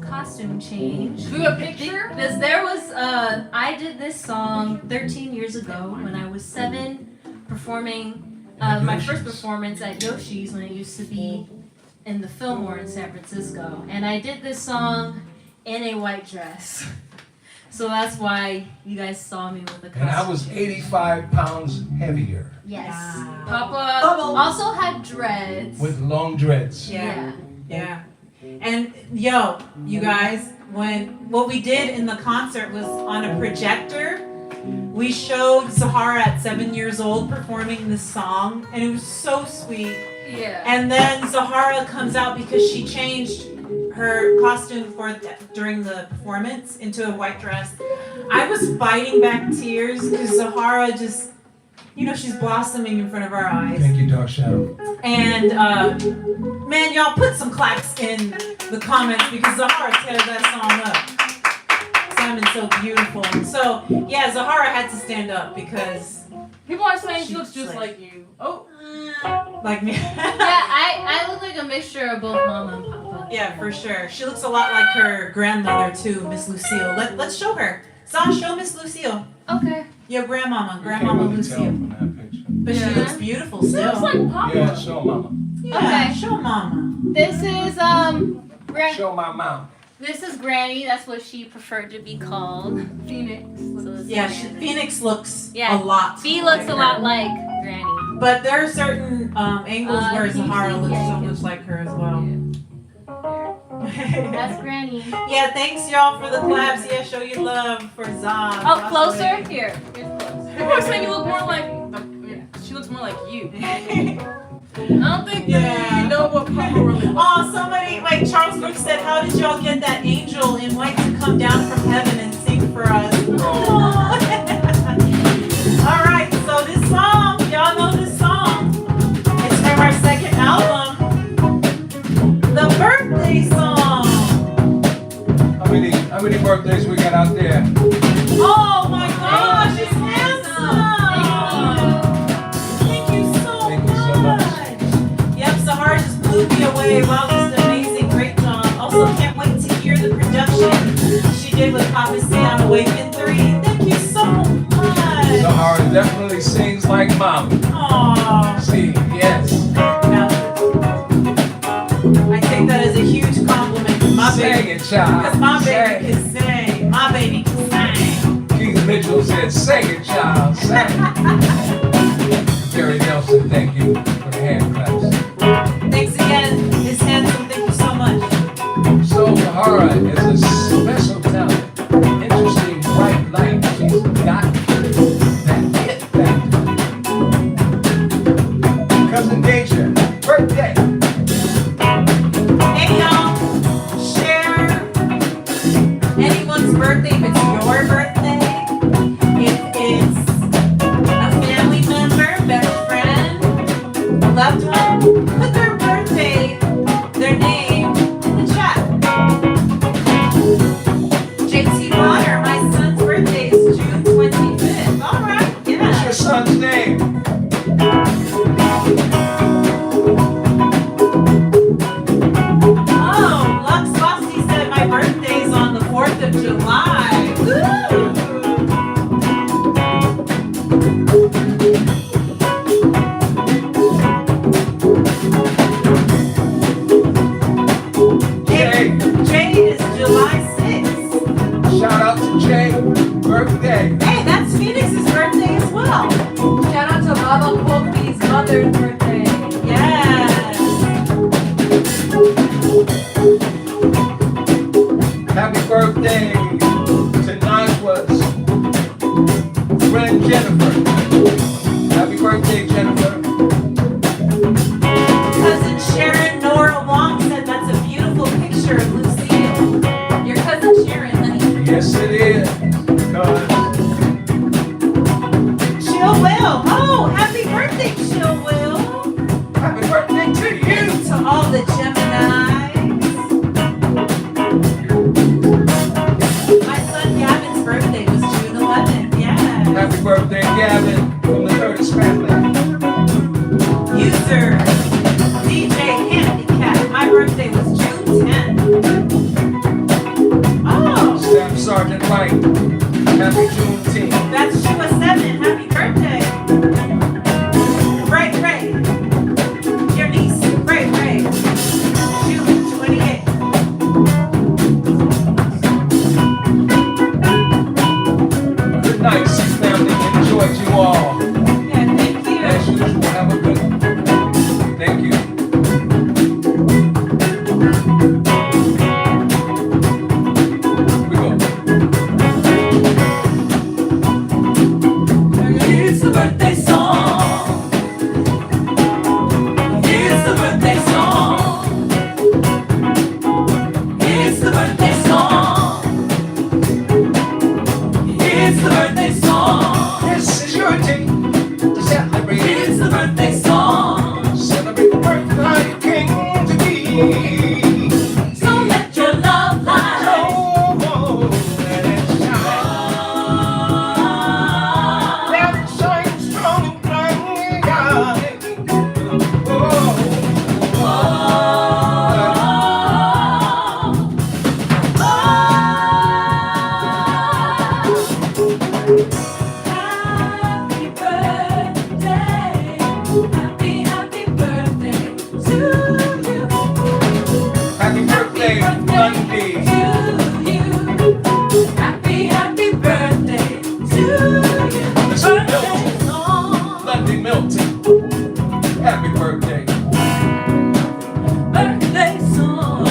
costume change. Do a picture? Because there was, I did this song 13 years ago when I was 7, performing my first performance at Yoshi's when it used to be in the Fillmore in San Francisco. And I did this song in a white dress. So that's why you guys saw me with the costume. And I was 85 pounds heavier. Yes. Wow. Papa also had dreads. With long dreads. Yeah. And yo, you guys, what we did in the concert was on a projector. We showed Zahara at 7 years old performing this song, and it was so sweet. Yeah. And then Zahara comes out because she changed her costume during the performance into a white dress. I was fighting back tears because Zahara just, she's blossoming in front of our eyes. Thank you, Dark Shadow. And man, y'all put some claps in the comments because Zahara tears that song up. Simon's so beautiful. So yeah, Zahara had to stand up because people are saying she looks just like you. Oh. Like me. Yeah, I look like a mixture of both Mama and Papa. Yeah, for sure. She looks a lot like her grandmother too, Miss Lucille. Let's show her. Zah, show Miss Lucille. Okay. Your grandmama You can't really tell Lucille. from that picture. But she looks beautiful still. She looks like Papa. Yeah, show mama. Yeah, Okay. show mama. This is Show my mom. This is Granny. That's what she preferred to be called. Phoenix. So this Yeah, is Granny. Phoenix looks Yeah, a lot. She looks like a her. lot like Granny. But there are certain angles where can you Zahara see? looks Yeah, so you can much like her as well. That's Granny. Yeah, thanks y'all for the claps. Yeah, show your love for Zah. Oh, closer? Here. Here's closer. People are saying you look more like. She looks more like you. I don't think you know what Papa really looks like. Oh, somebody, like Charles Brooks said, how did y'all get that angel in white to come down from heaven and sing for us? All right, so this song, y'all know this song. It's from our second album, the birthday song. How many birthdays we got out there? Oh my gosh, it's handsome. Thank you so much. Yep, Zahara just blew me away. Wow, this is amazing. Great job. Also, can't wait to hear the production she did with Papa Say on Awaken 3. Thank you so much. Zahara definitely sings like mom. Aww. See, yes. I take that as a huge compliment to my Sing baby. it, child. Because my Sing baby can sing. My baby can sing. Keith Mitchell said, sing it, child. Sing. Jerry Nelson, thank you for the hand claps. Thanks again, Miss Handsome. Thank you so much. So Zahara is a special talent. Interesting, bright light. She's got that it factor. Cousin Deja, birthday. Hey y'all, share anyone's birthday if it's your birthday, if it's a family member, best friend, a loved one, put their birthday, their name in the chat. JT Potter, my son's birthday is June 25th. All right, What's your yeah. son's name? Oh, Lux Fossey said my birthday's on the 4th of July. Woo! Jay. Jay is July 6th. Shout out to Jay, birthday. Hey, that's Phoenix's birthday as well. Shout out to Baba Kofi's mother's birthday. Yes. Happy birthday to Najwa's friend Jennifer. Gavin from the Curtis family. User DJ Handicap. My birthday was June 10th. Oh, Staff Sergeant Wright. Happy Juneteenth. that's Shua 7. Happy birthday. Ray Ray. Your niece, Ray Ray. June 28th. Good night, Six family. Enjoyed you all. Yeah, thank you. As usual, have a good one. Thank you. We go. It's the birthday song. It's the birthday song. It's the birthday song. It's the birthday song. This is your day to celebrate. It's the birthday song. Celebrate the birthday you came to be. So let your love light. Oh, let it shine. Let it shine strong and bright. Happy birthday. Happy, happy birthday to you. Happy birthday, Monday. To you. Happy, happy birthday to you. Mr. Birthday Milton, song. Lundy Milton. Happy birthday. Birthday song.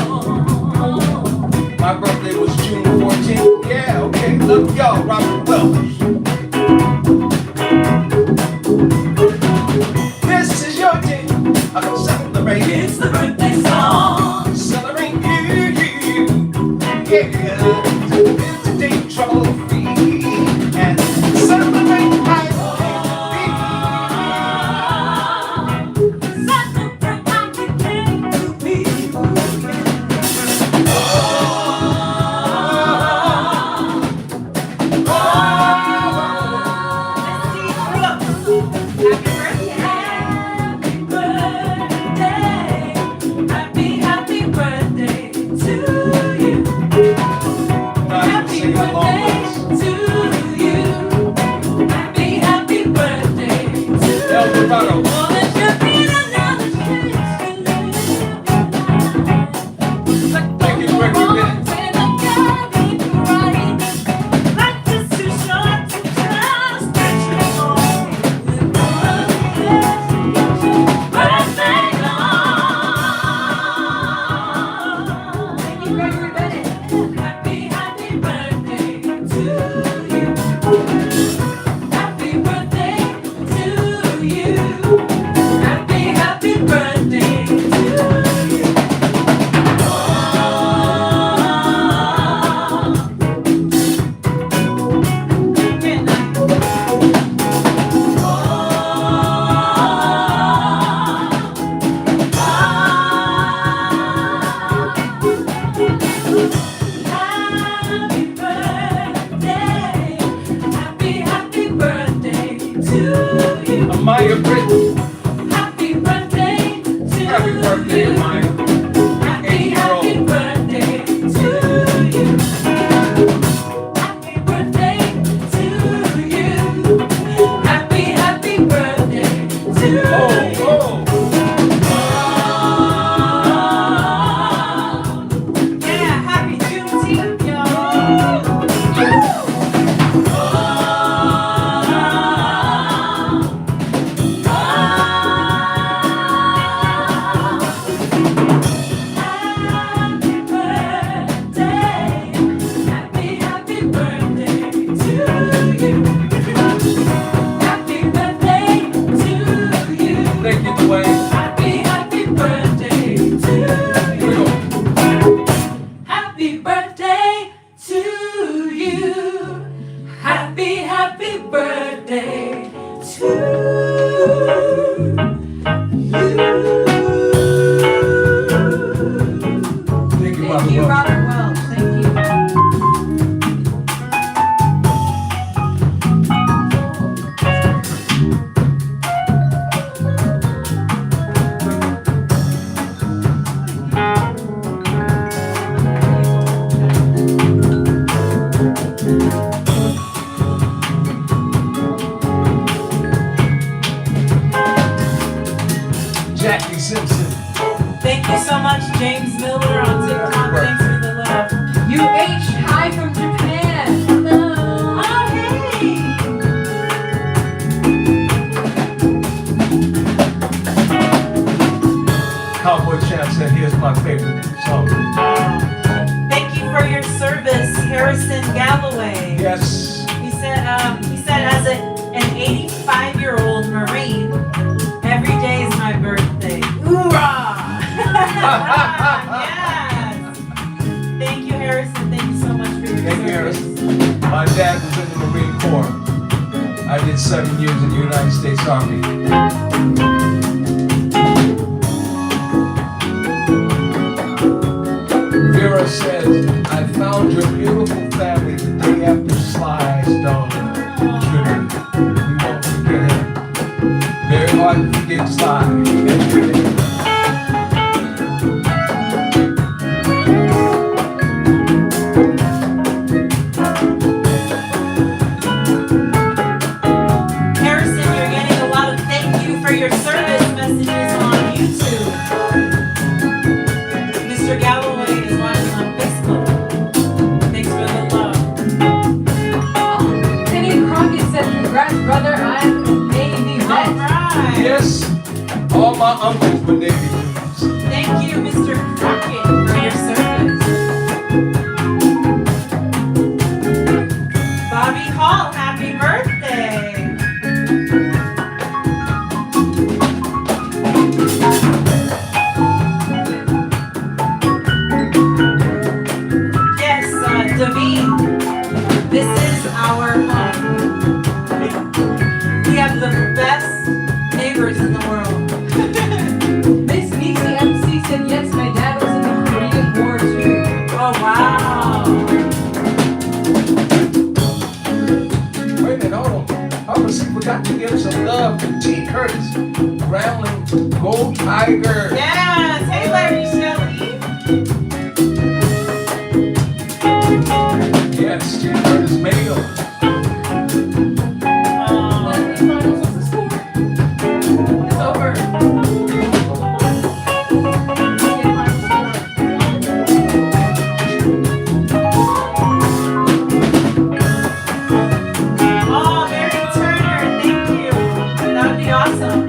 My birthday was June 14th. Yeah, okay. Love y'all, Robert Wells. This is your day. I can celebrate. It's the birthday song. Celebrate you. Yeah. It's today trouble free. And celebrate my Celebrate like you came to be. Happy birthday. Happy birthday. Happy, happy birthday to you. Happy sing along birthday with us. to you. Happy, happy birthday to El Dorado. you. Oh, there should be another chance to live. But Thank you, don't Ricky go Bennett. on till I got it right. Life is too short to just get you home. We're gonna get your birthday on. Thank you, Gregory Bennett. Happy, happy birthday to you. Happy birthday to you. Happy, happy birthday to you. Happy birthday. Happy, happy birthday to you. Amaya Britton. Happy birthday to Happy birthday, you. Amaya. Happy, 8-year-old. happy birthday to you. Happy birthday to you. Happy, happy birthday to you. Oh, Yeah, happy Juneteenth, y'all. Happy birthday. Happy, happy birthday to you. Happy birthday to you. thank you, Dwayne. Happy, happy birthday to Here we you. go. Happy birthday to you. Happy, happy birthday to you. Thank you, Thank you, Robert Wells. Robert Wells. Thank you. James Miller on TikTok. Thanks for the love. UH, hi from Japan. Hello. Oh, hey. Cowboy Champ said, here's my favorite song. Thank you for your service, Harrison Galloway. Yes. He said as an 85-year-old Marine, every day is my birthday. Hoorah! Yes. Thank you, Harrison. Thank you so much for your Thank you, service. Harrison. My dad was in the Marine Corps. I did 7 years in the United States Army. Vera says, I found your beautiful family the day after Sly Stone triggered. We won't forget him. Very hard to forget Sly. Harrison, you're getting a lot of thank you for your service messages on YouTube. Mr. Galloway is watching on Facebook. Thanks for the love. Penny Crockett said, congrats, brother. I'm a Navy All vet. right. Yes, all my uncles were Navy dudes. Thank you, Mr. Crockett, for your service. Bobby Hall, happy birthday. Yes, Davine, this is our home. We have the best neighbors in the world. Miss Niecy MC said, yes, my dad was in the Korean War too. Oh, wow. Wait a minute, hold on. I almost forgot to give some love to T. Curtis, Grambling Gold Tiger. Yes, hey Larry Shelley. Yes, T. Curtis Mayo. It's over. Oh, Mary Turner, thank you. That would be awesome.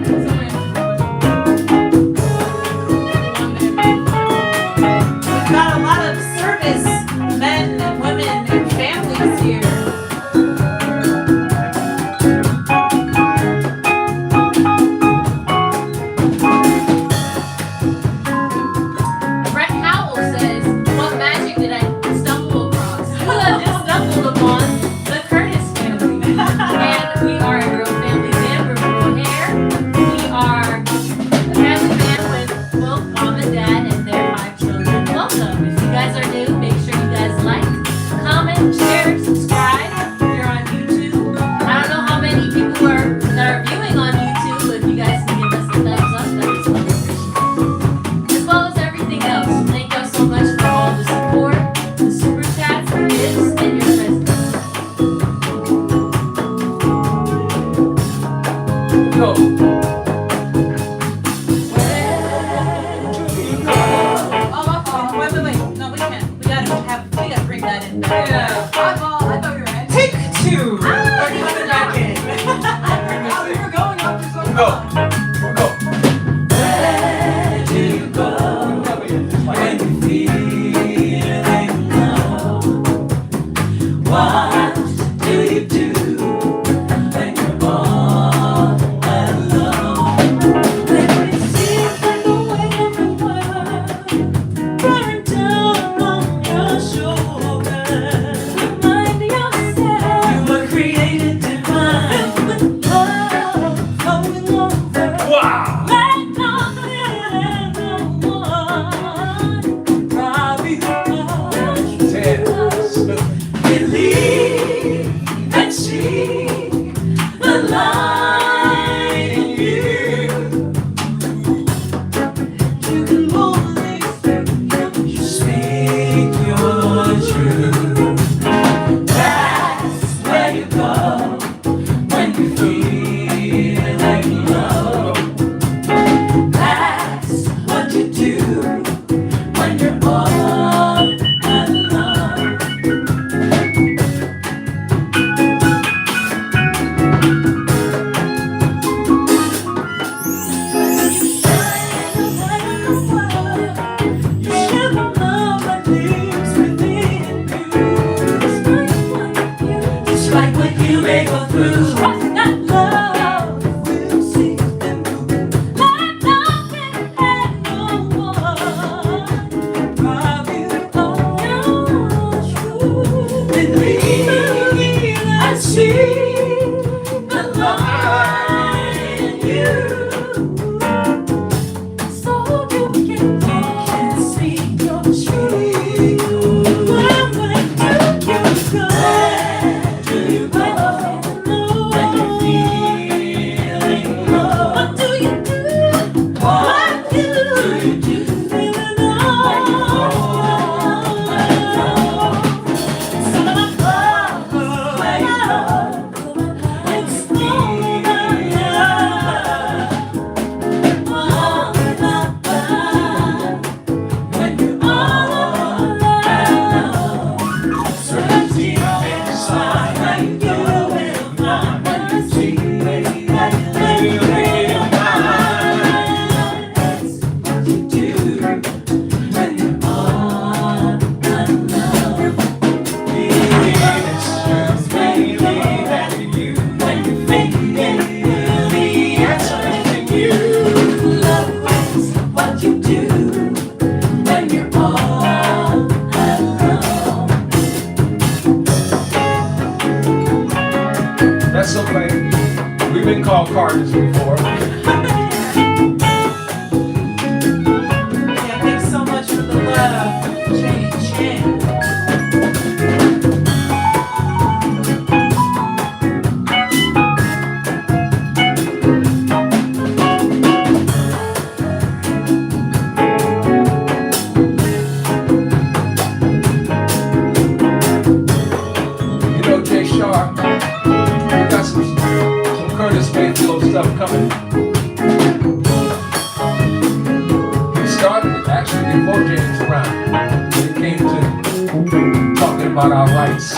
We've got a lot of service men and women and families here. Brett Howell says, what magic did I stumble across? Well, I just stumbled upon the Curtis family. And we are a real family band with real hair. We are a family band with both mom and dad and their 5 children. Welcome. If you guys are new, make sure you guys like, comment, share, subscribe. If you're on YouTube. I don't know how many people that are viewing on YouTube, but if you guys can give us a thumbs up, that is well appreciated. As well as everything else. Thank y'all so much for all the support, the super chats, the gifts, and your presence. Go. Oh, my fault. Wait. No, we can't. We gotta bring that in. Yeah. My fault. I thought we were ending. Take 2. We're coming back in. Oh, we were going on for so long. Go. Go. Where do you go when you feeling low? What do you do when you're all alone? been called Cardinals before. Yeah, thanks so much for the love, Jane Chan. You know, Jay Sharp, we got some Curtis Mayfield stuff coming. He started it actually before James Brown. When it came to talking about our rights.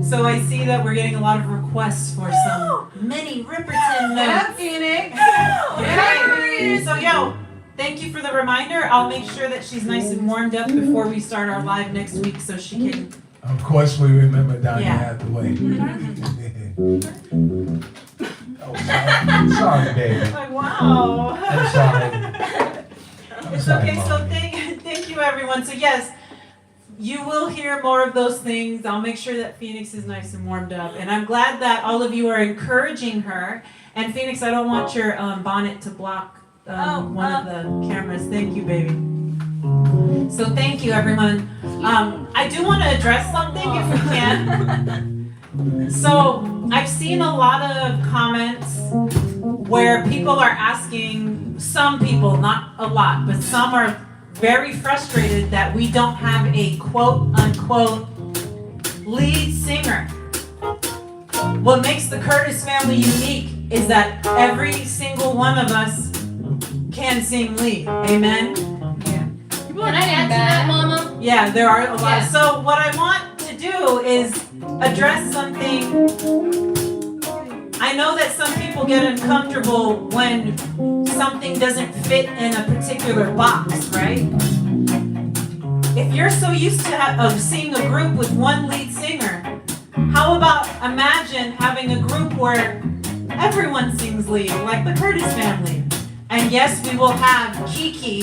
So I see that we're getting a lot of requests for some mini Ripperton notes. Phoenix. Okay. So yo, thank you for the reminder. I'll make sure that she's nice and warmed up before we start our live next week so she can. Of course, we remember Donny Yeah. Hathaway. Oh, sorry, baby. Like, wow. I'm sorry. It's okay, so thank you everyone. So yes, you will hear more of those things. I'll make sure that Phoenix is nice and warmed up. And I'm glad that all of you are encouraging her. And Phoenix, I don't want your bonnet to block one of the cameras. Thank you, baby. So thank you, everyone. I do want to address something if we can. So I've seen a lot of comments where people are asking, some people, not a lot, but some are very frustrated that we don't have a quote-unquote lead singer. What makes the Curtis family unique is that every single one of us can sing lead. Amen? Can I add to that, Mama? Yeah, there are a lot. Yeah. So what I want to do is address something. I know that some people get uncomfortable when something doesn't fit in a particular box, right? If you're so used to seeing a group with one lead singer, how about imagine having a group where everyone sings lead, like the Curtis family? And yes, we will have Kiki,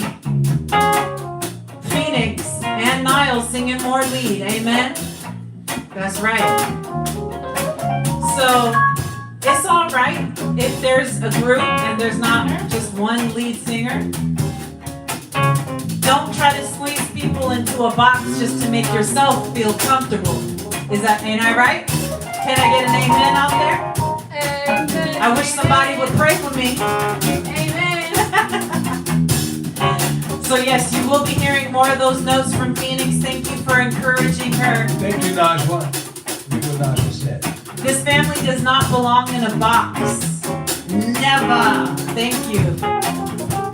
Phoenix, and Niles singing more lead, amen? That's right. So, it's all right if there's a group and there's not just one lead singer. Don't try to squeeze people into a box just to make yourself feel comfortable. Ain't I right? Can I get an amen out there? Amen. I wish somebody would pray for me. Amen. So yes, you will be hearing more of those notes from Phoenix. Thank you for encouraging her. Thank you, Najwa. You do what Najwa said. This family does not belong in a box. Never. Thank you.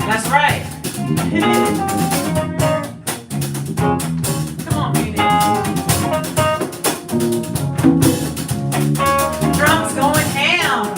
That's right. Come on, Phoenix. Drums going ham.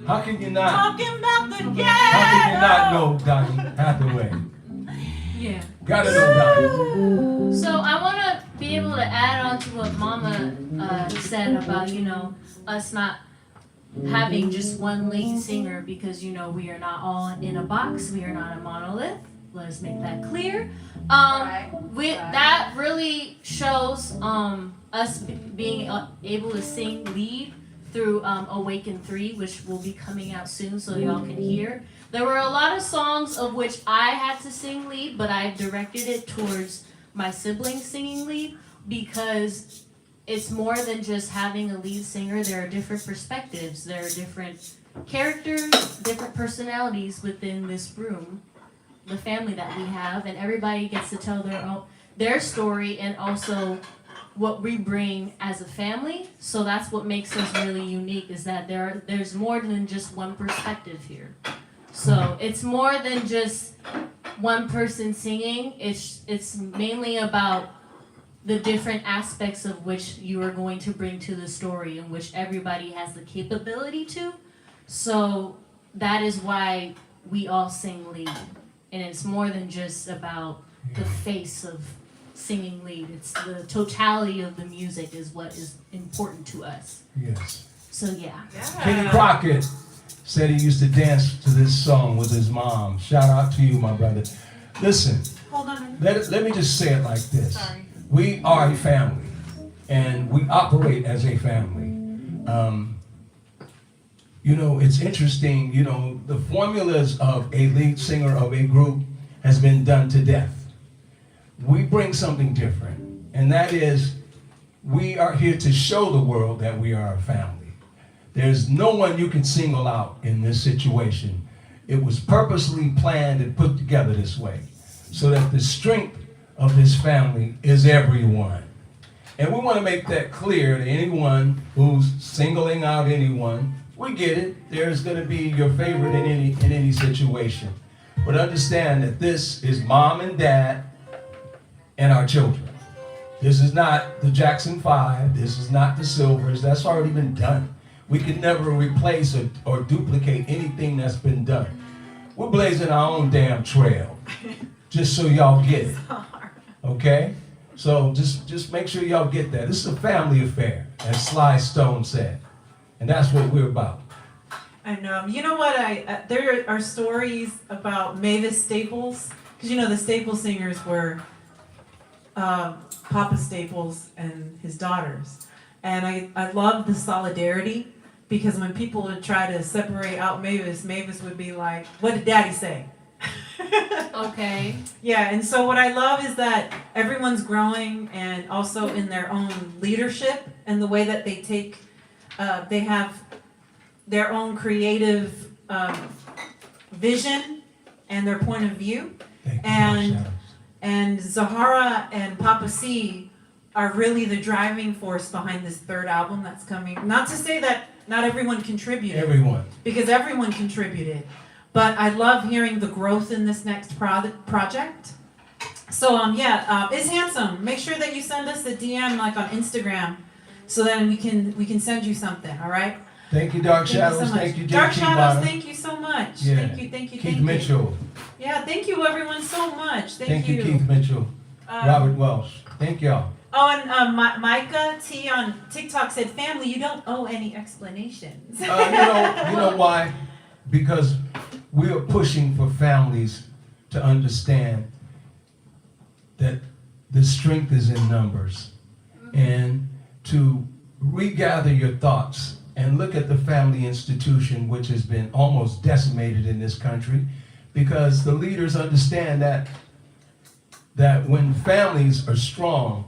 How can you not? Talking about the ghetto. How can you not know Donny Hathaway? Yeah. Gotta know Donny. So I want to be able to add on to what Mama said about, us not having just one lead singer because, we are not all in a box. We are not a monolith. Let us make that clear. That really shows us being able to sing lead through Awaken 3, which will be coming out soon so y'all can hear. There were a lot of songs of which I had to sing lead, but I directed it towards my siblings singing lead because it's more than just having a lead singer. There are different perspectives. There are different characters, different personalities within this room, the family that we have, and everybody gets to tell their story and also what we bring as a family. So that's what makes us really unique, is that there's more than just one perspective here. So it's more than just one person singing. It's mainly about the different aspects of which you are going to bring to the story, in which everybody has the capability to. So that is why we all sing lead. And it's more than just about the face of singing lead. It's the totality of the music is what is important to us. Yes. So yeah. Kenny Crockett said he used to dance to this song with his mom. Shout out to you, my brother. Listen, Hold on. let me just say it like this. Sorry. We are a family, and we operate as a family. It's interesting, the formulas of a lead singer of a group has been done to death. We bring something different, and that is we are here to show the world that we are a family. There's no one you can single out in this situation. It was purposely planned and put together this way so that the strength of this family is everyone. And we want to make that clear to anyone who's singling out anyone. We get it. There's going to be your favorite in any situation. But understand that this is mom and dad and our children. This is not the Jackson 5. This is not the Silvers. That's already been done. We can never replace or duplicate anything that's been done. We're blazing our own damn trail, just so y'all get it. Okay? So just make sure y'all get that. This is a family affair, as Sly Stone said. And that's what we're about. And you know what? There are stories about Mavis Staples, because the Staples singers were Papa Staples and his daughters. And I love the solidarity, because when people would try to separate out Mavis would be like, "What did Daddy say?" Okay. Yeah, and so what I love is that everyone's growing, and also in their own leadership and the way that they take. They have their own creative vision and their point of view. And Zahara and Papa C are really the driving force behind this third album that's coming. Not to say that not everyone contributed. Everyone. Because everyone contributed. But I love hearing the growth in this next project. So it's handsome. Make sure that you send us a DM like on Instagram, so then we can send you something. All right. Thank you, Dark Shadows. You so much. Thank you, Dark JT Shadows. Bonner. Thank you so much. Yeah. Thank you. Keith Mitchell. Yeah. Thank you, everyone, so much. Thank you. Keith Mitchell. Robert Welsh. Thank y'all. Oh, and Micah T on TikTok said, "Family, you don't owe any explanations." You know why? Because we are pushing for families to understand that the strength is in numbers, and to regather your thoughts and look at the family institution, which has been almost decimated in this country, because the leaders understand that when families are strong,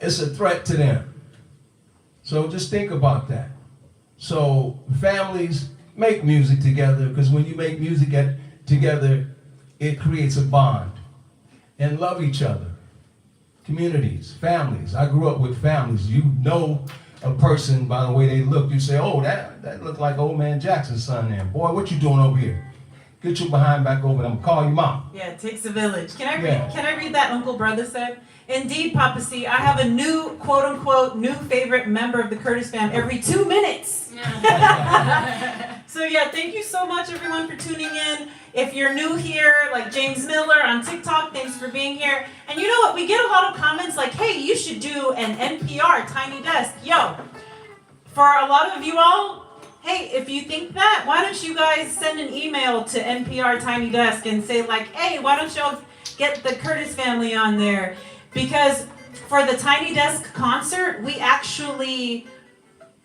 it's a threat to them. So just think about that. So families make music together, because when you make music together, it creates a bond. And love each other. Communities, families. I grew up with families. You know a person by the way they look. You say, "Oh, that looked like old man Jackson's son there. Boy, what you doing over here? Get your behind back over there. I'm gonna call your mom." Yeah, it takes a village. Can I Yeah. read that Uncle Brother said? Indeed, Papa C. I have a new, quote unquote, new favorite member of the Curtis fam every 2 minutes. So yeah, thank you so much everyone for tuning in. If you're new here, like James Miller on TikTok, thanks for being here. And you know what? We get a lot of comments like, hey, you should do an NPR Tiny Desk. Yo, for a lot of you all, hey, if you think that, why don't you guys send an email to NPR Tiny Desk and say like, hey, why don't y'all get the Curtis family on there? Because for the Tiny Desk concert, we actually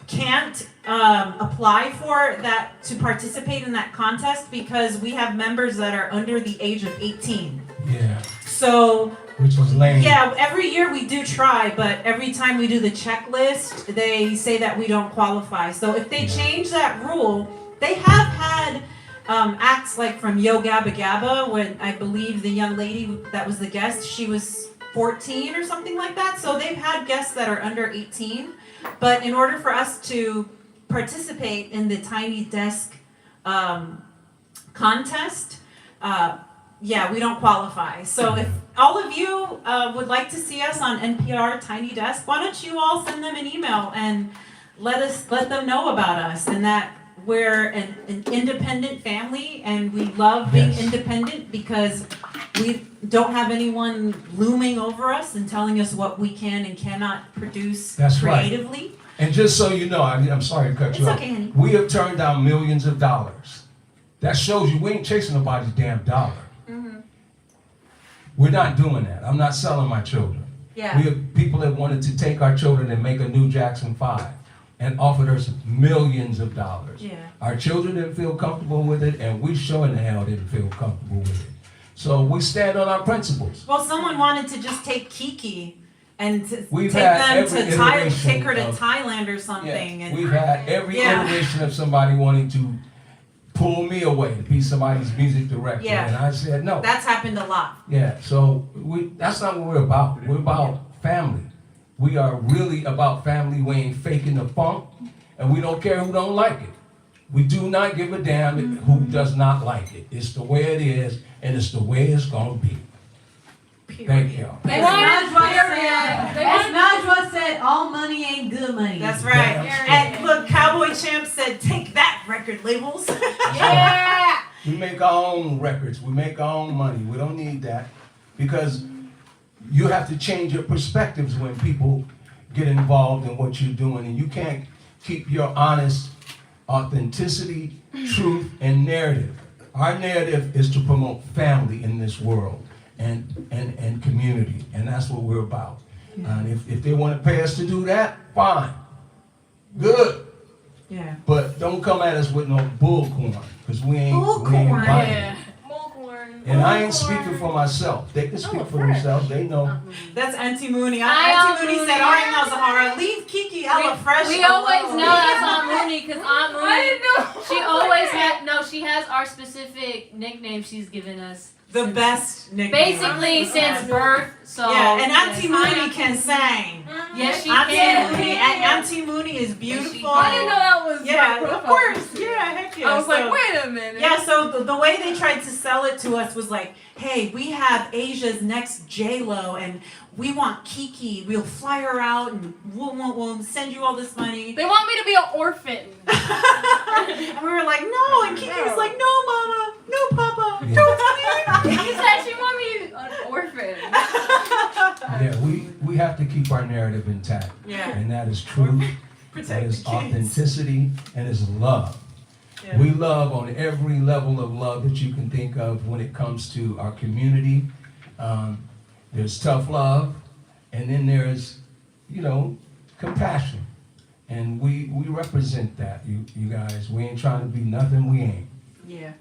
can't apply for that to participate in that contest because we have members that are under the age of 18. Yeah. So, which was lame. yeah, every year we do try, but every time we do the checklist, they say that we don't qualify. So if they change that rule, they have had acts like from Yo Gabba Gabba, when I believe the young lady that was the guest, she was 14 or something like that. So they've had guests that are under 18. But in order for us to participate in the Tiny Desk contest, yeah, we don't qualify. So if all of you would like to see us on NPR Tiny Desk, why don't you all send them an email and let them know about us and that we're an independent family and we love being independent because we don't have anyone looming over us and telling us what we can and cannot produce creatively. Right. And just so you know, I'm sorry to cut you off. Okay, honey. We have turned down millions of dollars. That shows you we ain't chasing nobody's damn dollar. Mm-hmm. We're not doing that. I'm not selling my children. Yeah. We have people that wanted to take our children and make a new Jackson 5 and offered us millions of dollars. Yeah. Our children didn't feel comfortable with it, and we sure in the hell didn't feel comfortable with it. So we stand on our principles. Well, someone wanted to just take Kiki and take We've them had to every take her to iteration of- Thailand or something. Yeah, And we've had every Yeah. iteration of somebody wanting to pull me away to be somebody's music director, Yeah. and I said no. that's happened a lot. Yeah, so that's not what we're about. We're about family. We are really about family. We ain't faking the funk, and we don't care who don't like it. We do not give a damn who does not like it. It's the way it is, and it's the way it's gonna be. Thank y'all. As Najwa said, all money ain't good money. That's right. And look, Cowboy Champ said, take that, record labels. Yeah. We make our own records. We make our own money. We don't need that because you have to change your perspectives when people get involved in what you're doing, and you can't keep your honest authenticity, truth, and narrative. Our narrative is to promote family in this world and community, and that's what we're about. And if they want to pay us to do that, fine, good. Yeah. But don't come at us with no bullcorn, because we ain't buying it. Yeah. And I ain't speaking for myself. They can speak for themselves. They know. That's Auntie Mooney. Hi, Auntie Mooney Mooney. said, all right now, Zahara, leave Kiki Ella fresh We alone." always know that's Aunt Mooney because Aunt Mooney, she always she has our specific nickname she's given us. The best nickname. Basically since birth. So Yeah, and Auntie yes. Mooney can sing. Yes, she Auntie can. Mooney, Auntie Mooney is beautiful. I didn't know that was Yeah, my of profile course. picture. Yeah, heck yeah. I was like, So- wait a minute. Yeah, so the way they tried to sell it to us was like, hey, we have Asia's next J-Lo and we want Kiki. We'll fly her out and we'll send you all this money. They want me to be an orphan. And we were like, no. And Kiki was like, no, Mama. No, Papa. Yeah. Don't do He said she want me an orphan. Yeah, we have to keep our narrative intact. Yeah. And that is truth, that Protect is the kids. authenticity, and is love. Yeah. We love on every level of love that you can think of when it comes to our community. There's tough love, and then there's, compassion. And we represent that, you guys. We ain't trying to be nothing we ain't. Yeah.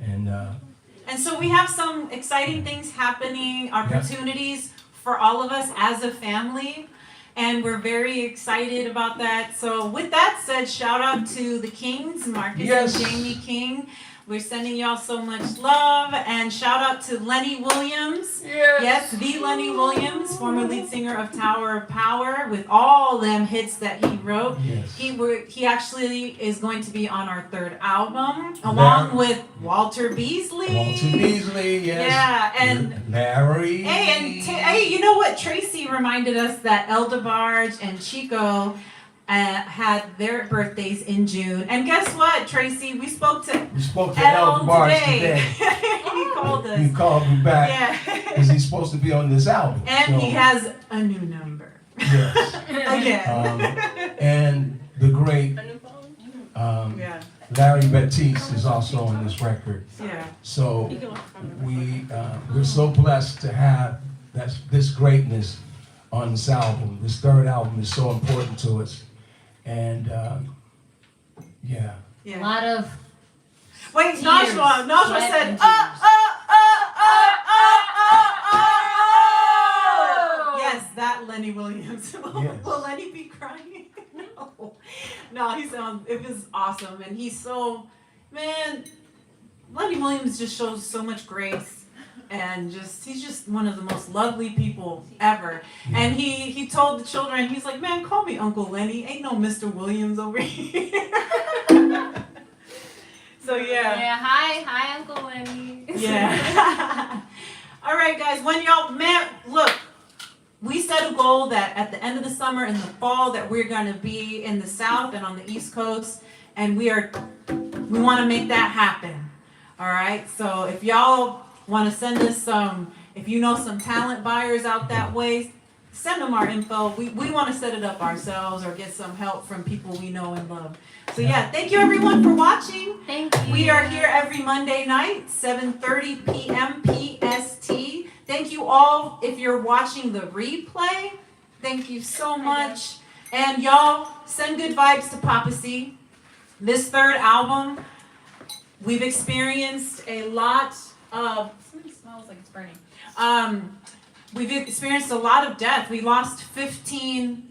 And so we have some exciting things happening, opportunities for all of us as a family. And we're very excited about that. So with that said, shout out to the Kings, Marcus Yes. and Jamie King. We're sending y'all so much love, and shout out to Lenny Williams. Yes, the Lenny Williams, former lead singer of Tower of Power, with all them hits that he wrote. Yes. He actually is going to be on our 3rd album, along with Walter Beasley. Walter Beasley, yes. Yeah, and Larry. hey, you know what? Tracy reminded us that El DeBarge and Chico had their birthdays in June. And guess what, Tracy? We spoke to El DeBarge today. He called us. He called me back Yeah. because he's supposed to be on this album. And he has a new number. Yes. Again. And the great Yeah. Larry Batiste is also on this record. Yeah. So we're so blessed to have this greatness on this album. This 3rd album is so important to us. And yeah. A lot of Wait, tears, Nashua sweat, said, and oh. Oh! Yes, that Lenny Williams. Yes. Will Lenny be crying? No, it was awesome. And he's so, man, Lenny Williams just shows so much grace. And he's just one of the most lovely people ever. Yeah. And he told the children, he's like, man, call me Uncle Lenny. Ain't no Mr. Williams over here. So yeah. Yeah, hi Uncle Lenny. Yeah. All right, guys. When y'all, man, look, we set a goal that at the end of the summer and the fall that we're gonna be in the South and on the East Coast, and we want to make that happen. All right. So if y'all want to send us if you know some talent buyers out that way, send them our info. We want to set it up ourselves or get some help from people we know and love. So yeah, thank you everyone for watching. Thank you. We are here every Monday night, 7:30 p.m. PST. Thank you all if you're watching the replay. Thank you so much. And y'all, send good vibes to Papa C. This 3rd album, we've experienced a lot of, Something smells like it's burning. we've experienced a lot of death. We lost 15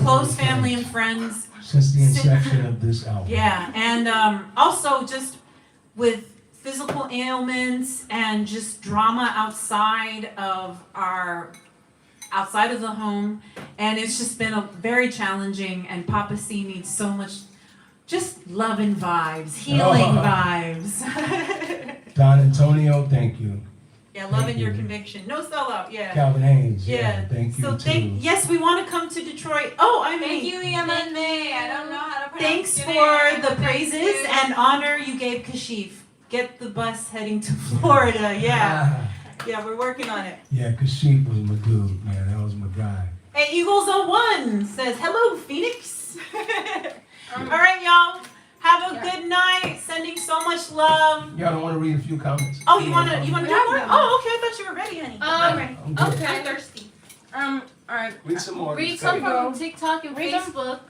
Close family and friends. Since the inception of this album. Yeah, and also just with physical ailments and just drama outside of the home, and it's just been very challenging. And Papa C needs so much, just love and vibes, healing vibes. Don Antonio, thank you. Yeah, loving Thank your you. conviction. No sellout. Yeah. Calvin Haynes. Yeah. Thank you So too. yes, we want to come to Detroit. Oh, I mean, Thank you, Yamane. I don't know how to pronounce thanks your for name. the Thank praises you. and honor you gave Kashif. Get the bus heading to Florida. Yeah. Yeah, we're working on it. Yeah, cause she was my dude, man. That was my guy. Hey, Eagles01 says, hello, Phoenix. All right, y'all. Have a good night. Sending so much love. Y'all don't want to read a few comments? Oh, you wanna do more? Yeah. Oh, okay. I thought you were ready, honey. I'm good. Okay. I'm thirsty. All right. Read some more. Read Just some go. from TikTok and Read them. Facebook.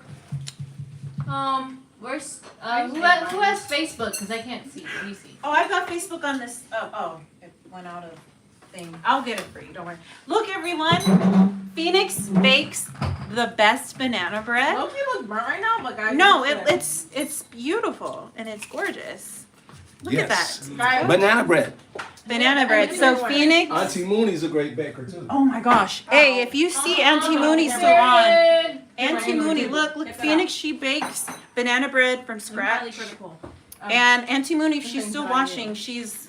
Where's who has Facebook? Because I can't see. Let me see. Oh, I've got Facebook on this. Oh, it went out of thing. I'll get it for you. Don't worry. Look, everyone. Phoenix bakes the best banana bread. Look, you look burnt right now, but guys. No, it's beautiful and it's gorgeous. Look at that. Guys, Banana bread. Banana bread. So Phoenix. Auntie Mooney's a great baker too. Oh my gosh. Hey, if you see Auntie Mooney still on. Auntie Mooney, look, Phoenix, she bakes banana bread from highly scratch. critical. And Auntie Mooney, if she's still watching, she's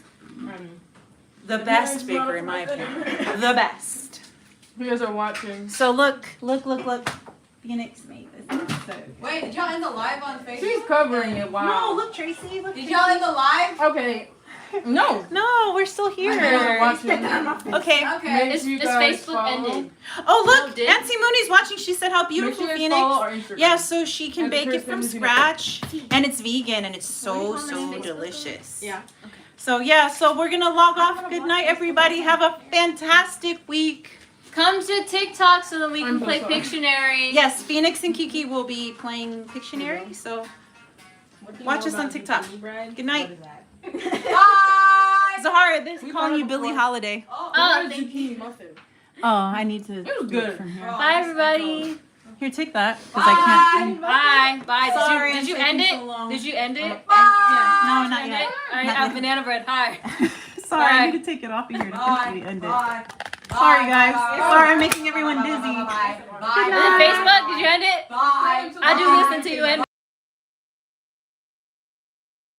the best baker in my opinion. The best. You guys are watching. So look. Phoenix made this. So. Wait, did y'all end the live on Facebook? She's covering it. No, Wow. look, Tracy. Look. Did y'all end the live? Okay. No. No, we're still here. You guys are watching. Okay. Okay. Make This sure you guys Facebook follow. ended. Oh, No, look, did- Auntie Mooney's watching. She said how Make beautiful sure you Phoenix. follow our Instagram. Yeah, so she can And bake it Chris from and Gina. scratch, and it's vegan, and it's so Facebook? delicious. Yeah. So yeah, so we're gonna log off. Good night, everybody. Have a fantastic week. Come to TikTok so that we can I'm so play sorry. Pictionary. Yes, Phoenix and Kiki will be playing Pictionary. So watch us on TikTok. Good night. Bye. Zahara, they're We calling you bought it Billie before. Holiday. Oh, thank you. Zucchini muffin. Oh, I need to. It was do it good. from here. Bye, everybody. Here, take that because I can't. Bye. Bye. Sorry, Did you I'm end taking it? so long. Did you end it? Bye. No, not yet. I have banana bread. Hi. Sorry, I Bye. need to take it off of here to Bye. officially end it. Bye. Sorry, guys. Bye. Sorry, I'm making everyone dizzy. Bye. Good And then night. Facebook, did you end it? Bye. I do listen to you end